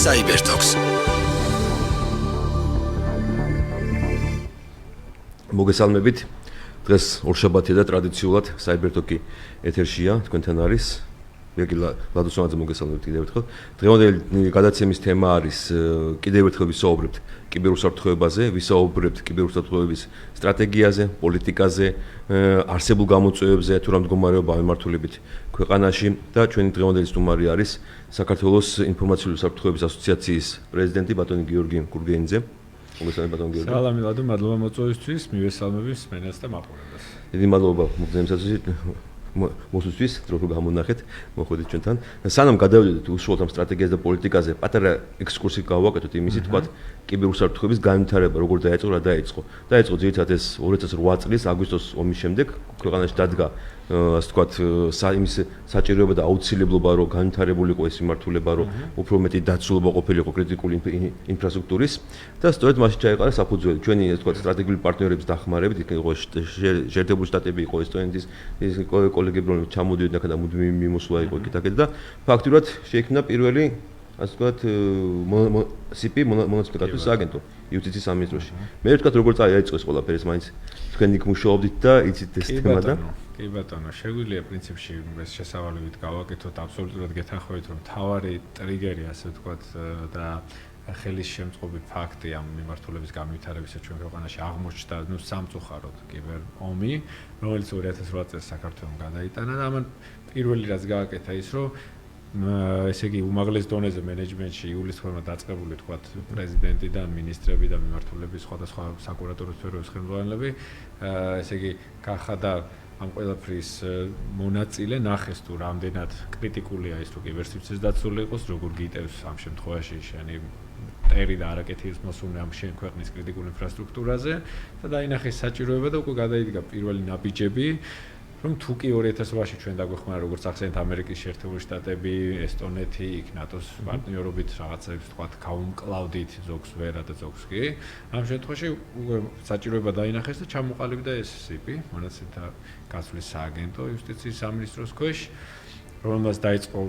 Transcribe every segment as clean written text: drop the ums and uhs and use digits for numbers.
Cybertalks. მოგესალმებით. დღეს ორშაბათია და ტრადიციულად Cybertalk-ი ეთერშია, თქვენთან არის ვიაკი ლადოსონაძე მოგესალმებით კიდევ ერთხელ. დღევანდელი გადაცემის თემა არის კიდევ ერთხელ ვისაუბრებთ კიბერუსაფრთხოებაზე, ვისაუბრებთ კიბერუსაფრთხოების სტრატეგიაზე, პოლიტიკაზე, არსებულ გამოწვევებზე, თუ რა მდგომარეობაა მიმართულებით ქვეყანაში და ჩვენი დღევანდელი სტუმარი არის საქართველოს ინფორმაციული უსაფრთხოების ასოციაციის პრეზიდენტი ბატონი გიორგი გურგენიძე. მოგესალმებით ბატონი გიორგი. სალამი ლადო, მადლობა მოწვევისთვის, მივესალმები მსმენელს და მაყურებელს. დიდი მადლობა მოგზაურობისთვის. მოსვისთვის დრო გამონახეთ, მოხვედით ჩვენთან. სანამ გადავიდეთ უშუალოდ ამ სტრატეგიაზე და პოლიტიკაზე, პატარა ექსკურსი გავაკეთოთ იმისი, თქვათ, კიბერუსაფრთხოების განვითარება როგორ დაიწყო, რა დაიწყო. დაიწყო ძირითადად ეს 2008 წლის აგვისტოს ომის შემდეგ ქვეყანაში დადგა ასე თქვათ, იმის საჭიროება და აუცილებლობა, რომ განვითარებულიყო ეს მიმართულება, რომ უფრო მეტი დაცულობა ყოფილიყო კრიტიკული ინფრასტრუქტურის და სწორედ მაშინ ჩაეყარა საფუძველი. ჩვენი ასე თქვათ, სტრატეგიული პარტნიორების დახმარებით, იყო შეერთებული შტატები, იყო ესტონეთის კოლეგები, რომ ჩამოდიოდნენ აქ და მუდმივი მიმოსვლა იყო იქ და ფაქტურად შეიქმნა პირველი ასე ვთქვათ CP მონაცემთა აგენტო იუსტიციის სამინისტროში. მე ვთქვათ როგორ წაიწყო ეს ყველაფერი, ეს მაინც თქვენ იქ მუშაობდით და იცით ეს თემა და კი ბატონო, შეგვიძლია პრინციპში ეს შესავალებით გავაკეთოთ, აბსოლუტურად გეთანხმებით, რომ თავარი ტრიგერი ასე ვთქვათ და ხელის შემწყობი ფაქტი ამ მიმართულების განვითარებისა ჩვენ ქვეყანაში აღმოჩნდა, სამწუხაროდ კიბერ ომი, რომელიც 2008 წელს საქართველოს გადაიტანა და ამან პირველი რაც გააკეთა ის, რომ ესე იგი უმაღლეს დონეზე მენეჯმენტში იულისთვემა დაწყებული თქვათ პრეზიდენტი და მინისტრები და მიმართულების სხვადასხვა საკურატორო სფეროების ხელმძღვანელები, ესე იგი გახადა ამ ყველაფრის მონაწილე, ნახეს თუ რამდენად კრიტიკულია ის, რომ კიბერსიცის დაცული იყოს, როგორ გიტევს ამ შემთხვევაში შენი ტერი და არაკეთილს მოსუნე ამ შენ ქვეყნის კრიტიკულ ინფრასტრუქტურაზე და დაინახეს საჭიროება და უკვე გადაიდგა პირველი ნაბიჯები, რომ თუ კი 2008-ში ჩვენ დაგვეხმარა როგორც ახსენეთ ამერიკის შეერთებული შტატები, ესტონეთი, იქ ნატოს პარტნიორობით რაღაცებს თქვათ გაუმკლავდით ზოგს ვერა და ზოგს კი. ამ შემთხვევაში უკვე საჭიროება დაინახეს და ჩამოყალიბდა ეს CP, მონაცემთა გაცვლის სააგენტო იუსტიციის სამინისტროს ქვეშ, რომელმაც დაიწყო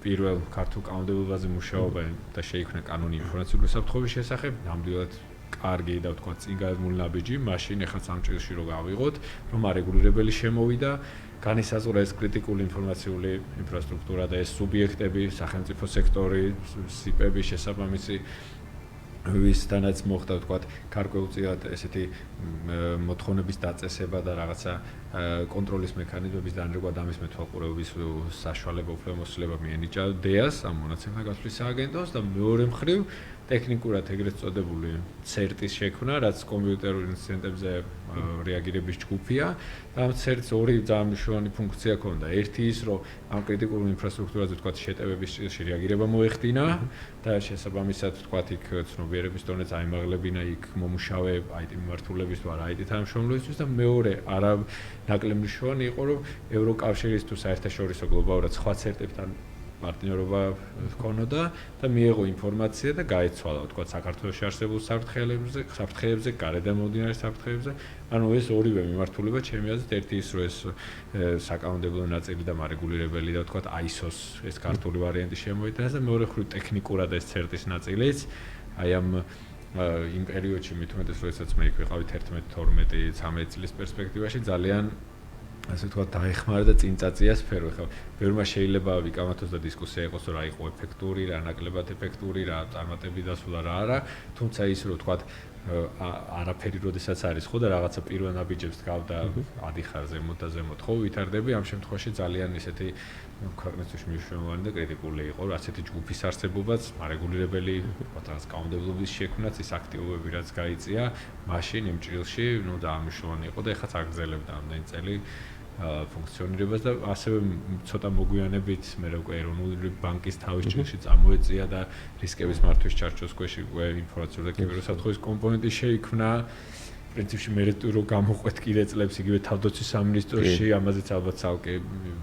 პირველ ქართულ კანონმდებლობაზე მუშაობა და შეიქმნა კანონი ინფორმაციული უსაფრთხოების შესახებ, ნამდვილად კარგი და ვთქვათ წინ გადმული ნაბიჯი, მაშინ ახლა სამ წელში რო გავიღოთ, რომ არეგულირებელი შემოვიდა, განისაზღვრა ეს კრიტიკული ინფორმაციული ინფრასტრუქტურა და ეს სუბიექტები, სახელმწიფო სექტორი, CP-ები შესაბამისი ვისთანაც მოხდა ვთქვათ გარკვეულწილად ესეთი მოთხოვნების დაწესება და რაღაცა კონტროლის მექანიზმების დანერგვა და ამის მეთვალყურეობის საშუალება უფლებამოსილება მიენიჭა დეას ამ მონაცემთა გაცვლის სააგენტოს და მეორე მხრივ ტექნიკურად ეგრეთ წოდებული CERT-ის შექმნა, რაც კომპიუტერულ ინციდენტებზე რეაგირების ჯგუფია და ამ CERT-ს ორი ძალიან მნიშვნელოვანი ფუნქცია ჰქონდა. ერთი ის, რომ ამ კრიტიკულ ინფრასტრუქტურაზე ვთქვათ შეტევების ჭრილში რეაგირება მოეხდინა და შესაბამისად ვთქვათ იქ ცნობიერების დონე წაიმაღლებინა იქ მომუშავე IT მიმართულების თუ არა IT თანამშრომლობისთვის და მეორე არა ნაკლებ მნიშვნელოვანი იყო, რომ ევროკავშირის თუ საერთაშორისო გლობალურად სხვა CERT-ებთან პარტნიორობა ჰქონოდა და მიიღო ინფორმაცია და გაეცვალა ვთქვათ საქართველოში არსებულ საფრთხეებზე, გარედან მომდინარე საფრთხეებზე. ანუ ეს ორივე მიმართულება ჩემი აზრით ერთი ის, რომ ეს საკანონმდებლო ნაწილი და მარეგულირებელი და ვთქვათ ISO-ს ეს ქართული ვარიანტი შემოიტანეს და მეორე მხრივ ტექნიკურად ეს CERT-ის ნაწილიც აი ამ იმ პერიოდში მით უმეტეს როდესაც მე იქ ვიყავი 11-12-13 წლის პერსპექტივაში ძალიან ასე ვთქვათ დაეხმარა და წინ წაწია სფერო. ხა ბევრმა შეიძლება ვიკამათოს და დისკუსია იყოს, რომ რა იყო ეფექტური, რა ნაკლებად ეფექტური, რა წარმატები დასულა, რა არა, თუმცა ის რომ ვთქვათ არაფერი როდესაც არის ხო და რაღაცა პირველ ნაბიჯებს გავდა ადიხარ ზემოთ და ზემოთ ხო ვითარდები, ამ შემთხვევაში ძალიან ისეთი ქვეყნისთვის მნიშვნელოვანი და კრიტიკული იყო, ასეთი ჯგუფის არსებობაც, მარეგულირებელი, რაღაც კანონმდებლობის შექმნაც, ის აქტივობები რაც გაიწია, მაშინ იმ ჭრილში, ძალიან მნიშვნელოვანი იყო და ეხლა აგრძელებდა ამდენი წელი ფუნქციონირებას და ასევე ცოტა მოგვიანებით მე უკვე ეროვნული ბანკის თავის ჭრილში წამოეწია და რისკების მართვის ჩარჩოს ქვეშ უკვე ინფორმაციული და კიბერუსაფრთხოების კომპონენტი შეიქმნა. პრინციპში მე რო გამოყვეთ კიდე წლებს იგივე თავდაცვის სამინისტროში, ამაზეც ალბათ ცალკე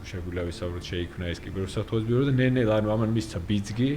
შეგვიძლია ვისაუბროთ, შეიქმნა ეს კიბერუსაფრთხოების ბიურო და ნელ-ნელა ანუ ამან მისცა ბიძგი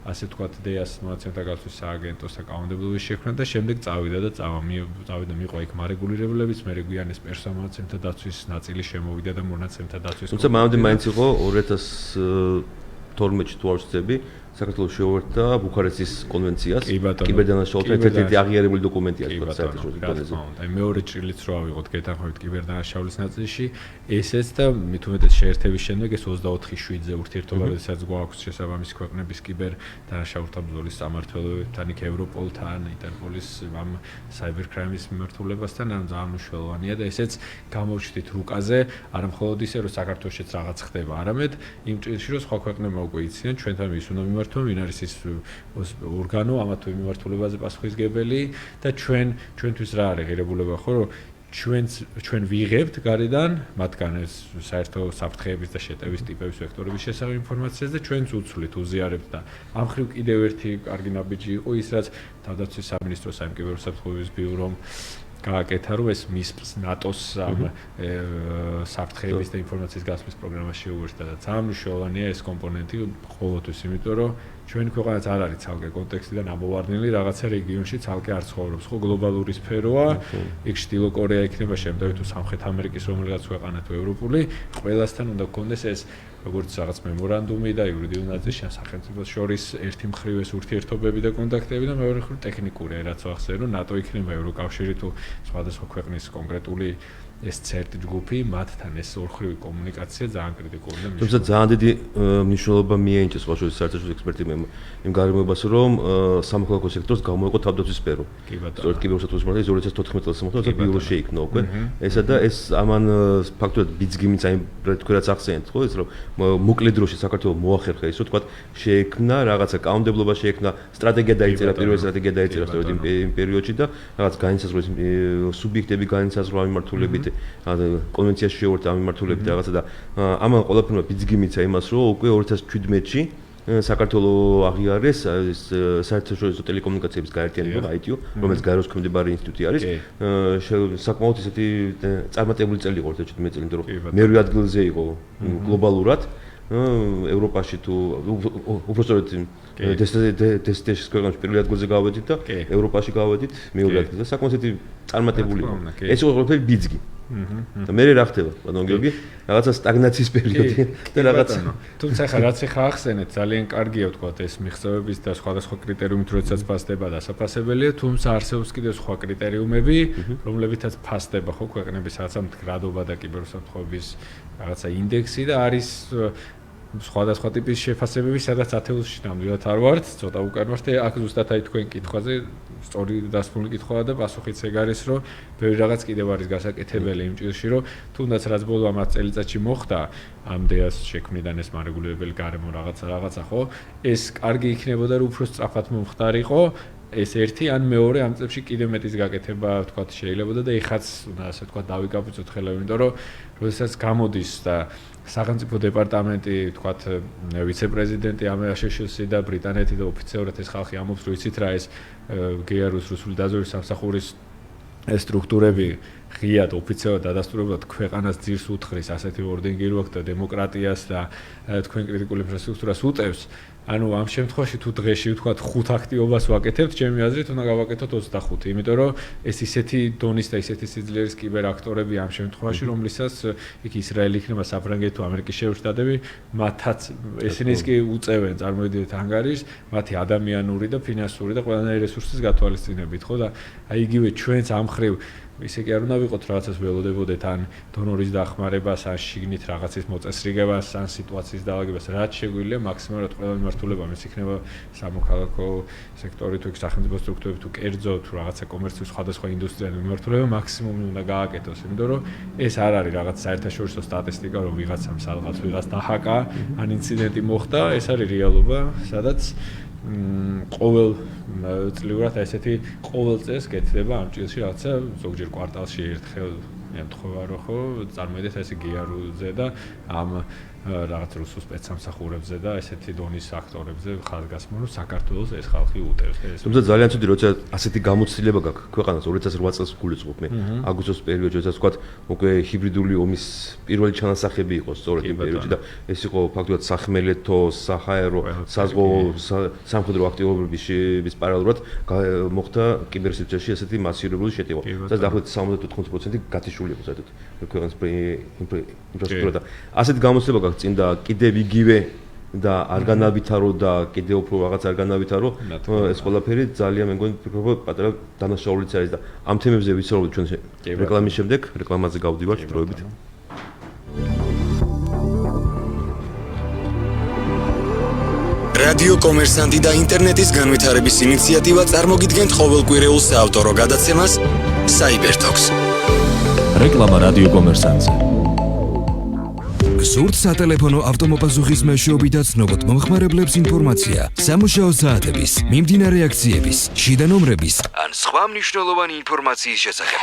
ასე ვთქვათ დეას მონაცემთა გაცვლის სააგენტოს და კანონმდებლობის შექმნა და შემდეგ წავიდა და წავიდა მიყვა იქ მარეგულირებლებიც, მე გვიანეს პერსონალმონაცემთა დაცვის ნაწილი შემოვიდა და მონაცემთა დაცვის. თუმცა მანამდე მაინც იყო 2012-ში თუ არ ვცდები საქართველოს შეუერთდა ბუქარესტის კონვენციას. კი ბატონო. კიბერდანაშაულთა ერთ-ერთი აღიარებული დოკუმენტია კი თქვა საერთაშორისო დონეზე. აი მეორე ჭრილიც რო ავიღოთ გეთანხმებით კიბერდანაშაულის ნაწილში, ესეც და მით უმეტეს შეერთების შემდეგ ეს 24/7-ზე ურთიერთობა, როდესაც გვაქვს შესაბამისი ქვეყნების კიბერდანაშაულთა ბრძოლის სამმართველოებთან, იქ ევროპოლთან, ინტერპოლის ამ საიბერ კრაიმის მიმართულებასთან, ანუ ძალიან მნიშვნელოვანია და ესეც გამოჩნდით რუკაზე, არა მხოლოდ ისე რომ საქართველოშიც რაღაც ხდება, არამედ იმ ჭრილში რომ სხვა ქვეყნებმა უკვე იციან ჩვენთან ვის უნდა მიმართონ, ვინ არის ის ორგანო ამა თუ იმ მიმართულებაზე პასუხისგებელი და ჩვენთვის რა არის ღირებულება ხო რომ ჩვენ ვიღებთ გარედან მათგან ეს საერთო საფრთხეების და შეტევის ტიპების ვექტორების შესახებ ინფორმაციას და ჩვენც უცვლით უზიარებთ და ამ ხრივ კიდევ ერთი კარგი ნაბიჯი იყო ის რაც თავდაცვის სამინისტროს ამ კიბერუსაფრთხოების ბიურომ გააკეთა რომ ეს MISP-ს ნატოს საფრთხეების და ინფორმაციის გასვლის პროგრამაში შეუერთდა და ძალიან მნიშვნელოვანია ეს კომპონენტი ყოველთვის, იმიტომ რომ ჩვენი ქვეყანაც არ არის ცალკე კონტექსტიდან ამოვარდნილი, რაღაცა რეგიონში ცალკე არ ცხოვრობს, ხო გლობალური სფეროა, იქ ჩრდილო კორეა იქნება შემდეგი თუ სამხრეთ ამერიკის რომელიღაც ქვეყანა თუ ევროპული, ყველასთან უნდა გქონდეს ეს როგორც რაღაც მემორანდუმი და იურიდიული ნაწილში სახელმწიფოს შორის ერთი მხრივ ეს ურთიერთობები და კონტაქტები და მეორე მხრივ ტექნიკური რაც ვახსენე რომ ნატო იქნება ევროკავშირი თუ სხვადასხვა ქვეყნის კონკრეტული ეს CERT ჯგუფი მათთან ეს ორხრივი კომუნიკაცია ძალიან კრიტიკული და თუმცა ძალიან დიდი მნიშვნელობა მიენიჭა სხვა შორის საერთაშორისო ექსპერტებმა იმ გარემოებას რომ სამოქალაქო სექტორს გამოიყო თავდაცვის სფერო. სწორედ კიბერუსაფრთხოების მიმართულებით 2014 წელს მოხდა და ბიურო შეიქმნა უკვე. ესა და ეს ამან ფაქტობრივად ბიძგიმიც აი თქვენ რაც ახსენეთ ხო ეს რომ მოკლე დროში საქართველოს მოახერხა ის რომ თქვა შეიქმნა რაღაცა კანონმდებლობა შეიქმნა სტრატეგია დაიწერა პირველი სტრატეგია დაიწერა სწორედ იმ პერიოდში და რაღაც განსაზღვრის სუბიექტები განსაზღვრა მიმართულებით კონვენციაში შეუერთდა ამ მიმართულებით რაღაცა და ამან ყველაფერმა ბიძგიმიცა იმას რომ უკვე 2017-ში საქართველოს აღიარეს საერთაშორისო ტელეკომუნიკაციების გაერთიანება ITU, რომელიც გაეროს ქვემდებარე ინსტიტუტი არის. საკმაოდ ისეთი წარმატებული წელი იყო 2017 წელი, იმიტომ რომ მერვე ადგილზე იყო გლობალურად. ევროპაში თუ უბრალოდ დესტეშის ქვეყანაში პირველი ადგილზე გავედით და ევროპაში გავედით მეორე ადგილზე. საკმაოდ ისეთი წარმატებული იყო. ეს იყო ყველაფერი ბიძგი. და მე რა ხდება, ბატონო გიორგი, რაღაცა სტაგნაციის პერიოდი და რაღაცა. თუმცა ხა რაც ხა ახსენეთ, ძალიან კარგია ვთქვათ ეს მიღწევების და სხვადასხვა კრიტერიუმით როდესაც ფასდება და საფასებელია, თუმცა არსებობს კიდევ სხვა კრიტერიუმები, რომლებითაც ფასდება ხო ქვეყნების რაღაცა მდგრადობა და კიბერუსაფრთხოების რაღაცა ინდექსი და არის სხვადასხვა ტიპის შეფასებები, სადაც 10-ში ნამდვილად არ ვართ, ცოტა უკან ვართ და აქ ზუსტად აი თქვენ კითხვაზე სწორი დასმული კითხვაა და პასუხიც ეგ არის, რომ ბევრი რაღაც კიდევ არის გასაკეთებელი იმ ჭრილში, რომ თუნდაც რაც ბოლო ამ წელიწადში მოხდა ამ დეას შექმნიდან ეს მარეგულირებელი გარემო რაღაცა ხო, ეს კარგი იქნებოდა რომ უფრო სწრაფად მომხდარიყო ეს ერთი ან მეორე ამ წებში კიდევ მეტის გაკეთება ვთქვათ შეიძლებოდა და ეხაც უნდა ასე ვთქვათ დავიკაპუცოთ ხელები, იმიტომ რომ როდესაც გამოდის და სახელმწიფო დეპარტამენტი ვთქვათ ვიცე-პრეზიდენტი AMEA-ში და ბრიტანეთი და ოფიციალურად ეს ხალხი ამბობს რომ იცით რა ეს გეარუს რუსული დაზვერვის სამსახურის სტრუქტურები ღიად ოფიციალურად დადასტურებულად ქვეყანას ძირს უთხრის ასეთი ორდენგირო აქვს და დემოკრატიას და თქვენ კრიტიკულ ინფრასტრუქტურას უტევს. ანუ ამ შემთხვევაში თუ დღეში ვთქვათ 5 აქტივობას ვაკეთებთ, ჩემი აზრით უნდა გავაკეთოთ 25, იმიტომ რომ ეს ისეთი დონის და ისეთი სიძლიერის კიბერაქტორები ამ შემთხვევაში, რომლისას იქ ისრაელი იქნება, საფრანგეთი თუ ამერიკის შეერთებული შტატები, მათაც ესენიც კი უწევენ წარმოიდგინეთ ანგარიშს, მათი ადამიანური და ფინანსური და ყველანაირი რესურსის გათვალისწინებით, ხო და აი იგივე ჩვენც ამ ხრივ ისე კი არ უნდა ვიყოთ რაღაცას ველოდებოდეთ ან დონორის დახმარებას ან შიგნით რაღაცის მოწესრიგებას ან სიტუაციის დაალაგებას რაც შეგვიძლია მაქსიმალურად ყველა მიმართულება ის იქნება სამოქალაქო სექტორი თუ სახელმწიფო სტრუქტურები თუ კერძო თუ რაღაცა კომერციული სხვადასხვა ინდუსტრიული მიმართულება მაქსიმუმი უნდა გააკეთოს, იმიტომ რომ ეს არ არის რაღაც საერთაშორისო სტატისტიკა რომ ვიღაცამ სადღაც ვიღაც დაჰაკა ან ინციდენტი მოხდა, ეს არის რეალობა, სადაც ყოველ წლიურად ესეთი ყოველ წელს კეთდება ამ ჭრილში რაღაცა ზოგჯერ კვარტალში ერთხელ ემთხვევა რომ ხო წარმოიდგინეთ ესე გიარუზე და ამ რაღაც რუსულ სპეცსამსახურებზე და ესეთი დონის აქტორებზე ხაზგასმა რომ საქართველოს ეს ხალხი უტევს. თუმცა ძალიან ცუდი როცა ასეთი გამოცდილება გაქვს ქვეყანას 2008 წელს გულისხმობ მე აგვისტოს პერიოდში როდესაც თქვა უკვე ჰიბრიდული ომის პირველი ჩანასახები იყო სწორედ იმ პერიოდში და ეს იყო ფაქტობრივად სახმელეთო, საჰაერო, საზღვაო სამხედრო აქტივობების პარალელურად მოხდა კიბერსიტუაციაში ესეთი მასირებული შეტევა. სადაც დაახლოებით 70-80% გათიშული იყო საერთოდ ქვეყნის ინფრასტრუქტურა და ასეთი გამოცდილება წინ და კიდევ იგივე და არ განავითარო და კიდევ უფრო რაღაც არ განავითარო ეს ყველაფერი ძალიან მე მგონი ფიქრობ პატარა დანაშაულიც არის და ამ თემებზე ვიცხოვრობთ ჩვენ რეკლამის შემდეგ რეკლამაზე გავდივართ დროებით რადიო კომერსანტი და ინტერნეტის განვითარების ინიციატივა წარმოგიდგენთ ყოველკვირეულ საავტორო გადაცემას Cybertalks. რეკლამა რადიო კომერსანტზე. გსურთ სატელეფონო ავტომობილების მეშვეობით და ცნობოთ მომხმარებლებს ინფორმაცია, სამუშაო საათების, მიმდინარე აქციების, შიდა ნომრების ან სხვა მნიშვნელოვანი ინფორმაციის შესახებ.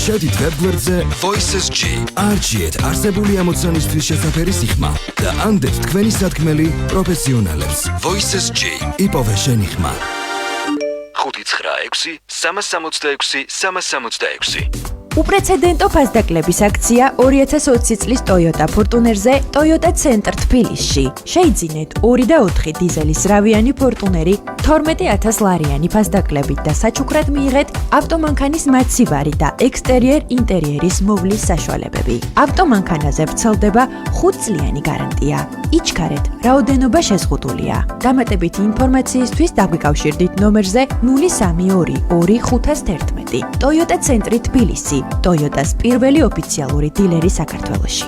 შედით ვებგვერდზე Voices-G. არჩიეთ არსებული ამოცანისთვის შესაფერი სიხმა და ანდეთ თქვენი სათქმელი პროფესიონალებს. Voices-G. იპოვე შენი ხმა. 596 366 366. უპრეცედენტო ფასდაკლების აქცია 2020 წლის Toyota Fortuner-ზე Toyota Center თბილისში. შეიძინეთ 2 და 4 დიზელის რავიანი Fortuner-ი 12000 ლარიანი ფასდაკლებით და საჩუქრად მიიღეთ ავტომანქანის მაცივარი და ექსტერიერ-ინტერიერის მოვლის საშუალებები. ავტომანქანაზე ვრცელდება 5 წლიანი გარანტია. იჩქარეთ, რაოდენობა შეზღუდულია. დამატებითი ინფორმაციისთვის დაგვიკავშირდით ნომერზე 0322 Toyota Center თბილისი. Toyota-s პირველი ოფიციალური დილერი საქართველოში.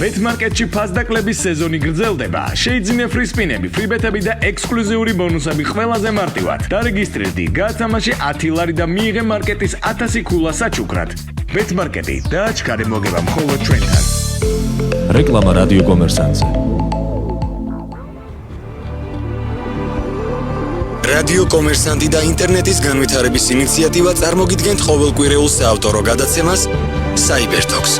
ბეტმარკეტში ფასდაკლების სეზონი გრძელდება. შეიძინე ფრი სპინები, ფრიბეტები და ექსკლუზიური ბონუსები ყველაზე მარტივად. დარეგისტრირდი, გაათამაშე 10 ლარი და მიიღე მარკეტის 1000 ქულა საჩუქრად. ბეტმარკეტი დააჩქარე მოგება მხოლოდ ჩვენთან. რეკლამა რადიო კომერსანტზე. რადიო კომერსანტი და ინტერნეტის განვითარების ინიციატივა წარმოგიდგენთ ყოველკვირეულ საავტორო გადაცემას Cybertalks.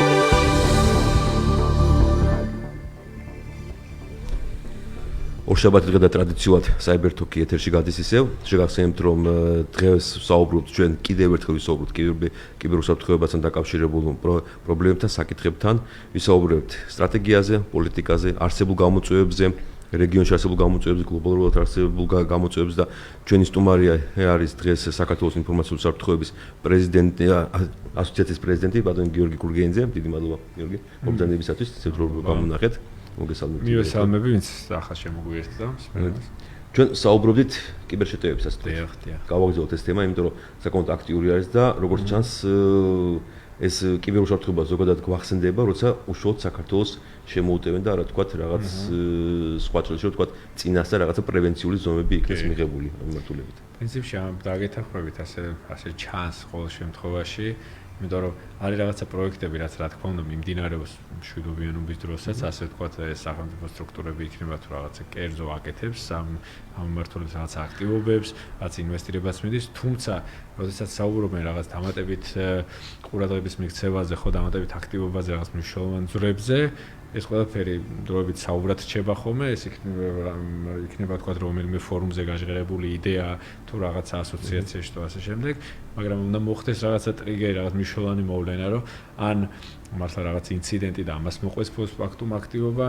ორშაბათი დღე და ტრადიციულად Cybertalk-ი ეთერში გადის ისევ. შეგახსენებთ, რომ დღეს ვსაუბრობთ ჩვენ კიდევ ერთხელ ვისაუბროთ კიბერუსაფრთხოებასთან დაკავშირებულ პრობლემებთან, საკითხებთან, ვისაუბრებთ სტრატეგიაზე, პოლიტიკაზე, არსებულ გამოწვევებზე, რეგიონში არსებულ გამოწვევებზე, გლობალურად არსებულ გამოწვევებზე და ჩვენი სტუმარია არის დღეს საქართველოს ინფორმაციული საფრთხოების პრეზიდენტი, ასოციაციის პრეზიდენტი ბატონი გიორგი კურგენიძე. დიდი მადლობა გიორგი მომდანებისათვის, ისევ რომ გამონახეთ. მოგესალმებით. მივესალმები, ვინც ახლა შემოგვიერთდა. ჩვენ საუბრობდით კიბერშეტევებისას. დიახ. გავაგზავნოთ ეს თემა, იმიტომ რომ საკმაოდ აქტიური არის და როგორც ჩანს ეს კიბერუსაფრთხოება ზოგადად გვახსენდება, როცა უშუალოდ საქართველოს შემოუტევენ და რა თქვათ, რაღაც სხვა წელს რა თქვათ, წინასწარ რაღაცა პრევენციული ზომები იქნეს მიღებული მიმართულებით. პრინციპში ამ დაგეთახრებით ასე ჩანს ყოველ შემთხვევაში, იმიტომ რომ არის რაღაცა პროექტები, რაც რა თქმა უნდა მიმდინარეობს მშვიდობიანობის დროსაც, ასე ვთქვათ, ეს სახელმწიფო სტრუქტურები იქნება თუ რაღაცა კერძო აკეთებს ამ მიმართულებით რაღაც აქტივობებს, რაც ინვესტირებას მიდის, თუმცა როდესაც საუბრობენ რაღაც დამატებით ყურადღების მიქცევაზე, ხო, დამატებით აქტივობაზე, რაღაც მნიშვნელოვან ძრებზე, ეს ყველაფერი დროებით საუბრად რჩება ხოლმე, ეს იქნება თქვა რომელიმე ფორუმზე გაჟღერებული იდეა თუ რაღაცა ასოციაციაში თუ ასე შემდეგ, მაგრამ უნდა მოხდეს რაღაცა ტრიგერი, რაღაც მნიშვნელოვანი მოვლენა, რომ ან მართლა რაღაც ინციდენტი და ამას მოყვეს ფაქტუმ აქტივობა,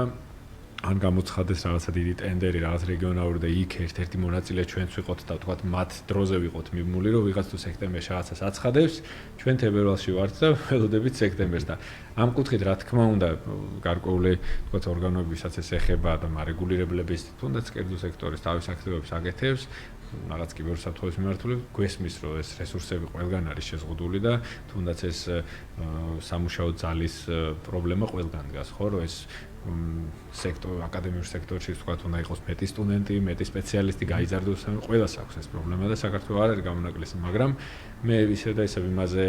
ან გამოცხადეს რაღაცა დიდი ტენდერი, რაღაც რეგიონალური და იქ ერთ-ერთი მონაწილე ჩვენც ვიყოთ და თქვა მათ დროზე ვიყოთ მიმული, რომ ვიღაც თუ სექტემბერში რაღაცას აცხადებს, ჩვენ თებერვალში ვართ და ველოდებით სექტემბერს და ამ კუთხით რა თქმა უნდა გარკვეული თქვა ორგანოებისაც ეს ეხება და მარეგულირებლების თუნდაც კერძო სექტორის თავის აქტივობებს აკეთებს, რაღაც კიბერუსაფრთხოების მიმართულებით გვესმის, რომ ეს რესურსები ყველგან არის შეზღუდული და თუნდაც ეს სამუშაო ძალის პრობლემა ყველგან დგას, ხო, რომ ეს აკადემიურ სექტორში თქვა უნდა იყოს მეტი სტუდენტი, მეტი სპეციალისტი გაიზარდოს, ყველას აქვს ეს პრობლემა და საქართველოს არ არის გამონაკლისი, მაგრამ მე ისევ და ისევ იმაზე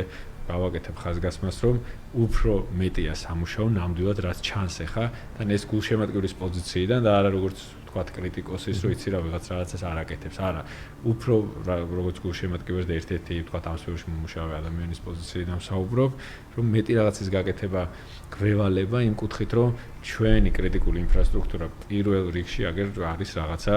გავაკეთებ ხაზგასმას, რომ უფრო მეტია სამუშაო ნამდვილად რაც ჩანს ახლა და ეს გულშემატკივრის პოზიციიდან და არა როგორც თქვა კრიტიკოსის, რომ იცი რა ვიღაც რაღაცას არ აკეთებს, არა, უფრო როგორც გულშემატკივრის და ერთ-ერთი თქვა ამ სფეროში მომუშავე ადამიანის პოზიციიდან ვსაუბრობ, რომ მეტი რაღაცის გაკეთება გვევალება იმ კუთხით, რომ ჩვენი კრიტიკული ინფრასტრუქტურა პირველ რიგში აგერ არის რაღაცა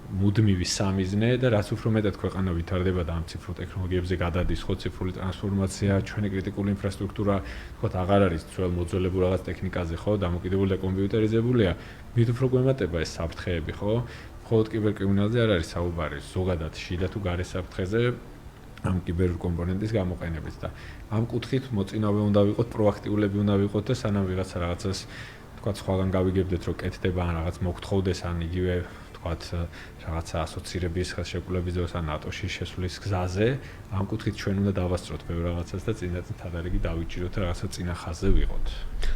მუდმივი სამიზნე და რაც უფრო მეტად ქვეყანა ვითარდება და ამ ციფრულ ტექნოლოგიებზე გადადის, ხო, ციფრული ტრანსფორმაცია, ჩვენი კრიტიკული ინფრასტრუქტურა, თქო, აღარ არის ძველ მოძველებულ რაღაც ტექნიკაზე, ხო, დამოკიდებული და კომპიუტერიზებულია, მით უფრო გვემატება ეს საფრთხეები, ხო? მხოლოდ კიბერკრიმინალზე არ არის საუბარი, ზოგადად შიდა თუ გარე საფრთხეზე ამ კიბერ კომპონენტის გამოყენებით და ამ კუთხით მოწინავე უნდა ვიყოთ, პროაქტიულები უნდა ვიყოთ და სანამ ვიღაცა რაღაცას თქვა სხვაგან გავიგებდეთ რომ კეთდება ან რაღაც მოგთხოვდეს ან იგივე თქვა რაღაცა ასოცირების ხელშეკრულების დროს ან ნატოში შესვლის გზაზე ამ კუთხით ჩვენ უნდა დავასწროთ ბევრ რაღაცას და წინათ თადარიგი დავიჭიროთ და რაღაცა წინა ხაზზე ვიყოთ.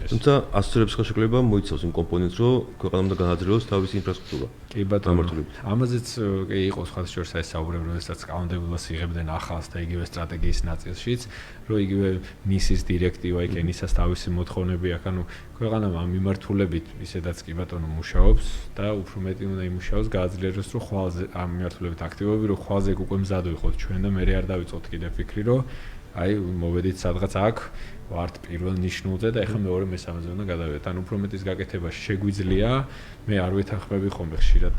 თუმცა ასოცირების ხელშეკრულება მოიცავს იმ კომპონენტს, რომ ქვეყანამ უნდა განაძლიეროს თავისი ინფრასტრუქტურა. კი ბატონო. ამაზეც კი იყო სხვადასხვა ეს საუბრები, როდესაც კანონმდებლობას იღებდნენ ახალს და იგივე სტრატეგიის ნაწილშიც, რომ იგივე ნისის დირექტივა იქ ნისას თავისი მოთხოვნები აქვს, ანუ ქვეყანამ ამ მიმართულებით ისედაც კი ბატონო მუშაობს და უფრო მეტი უნდა იმუშაოს გააძლიეროს, რომ ხვალზე ამ მიმართულებით აქტივობები, რომ ხვალზე უკვე მზად ვიყოთ ჩვენ და მე არ დავიწყოთ კიდე ფიქრი, რომ აი მოვედით სადღაც აქ ვართ პირველ ნიშნულზე და ეხლა მეორე მესამეზე უნდა გადავიდეთ. ან უფრო მეტის გაკეთება შეგვიძლია. მე არ ვეთანხმები ხოლმე ხშირად,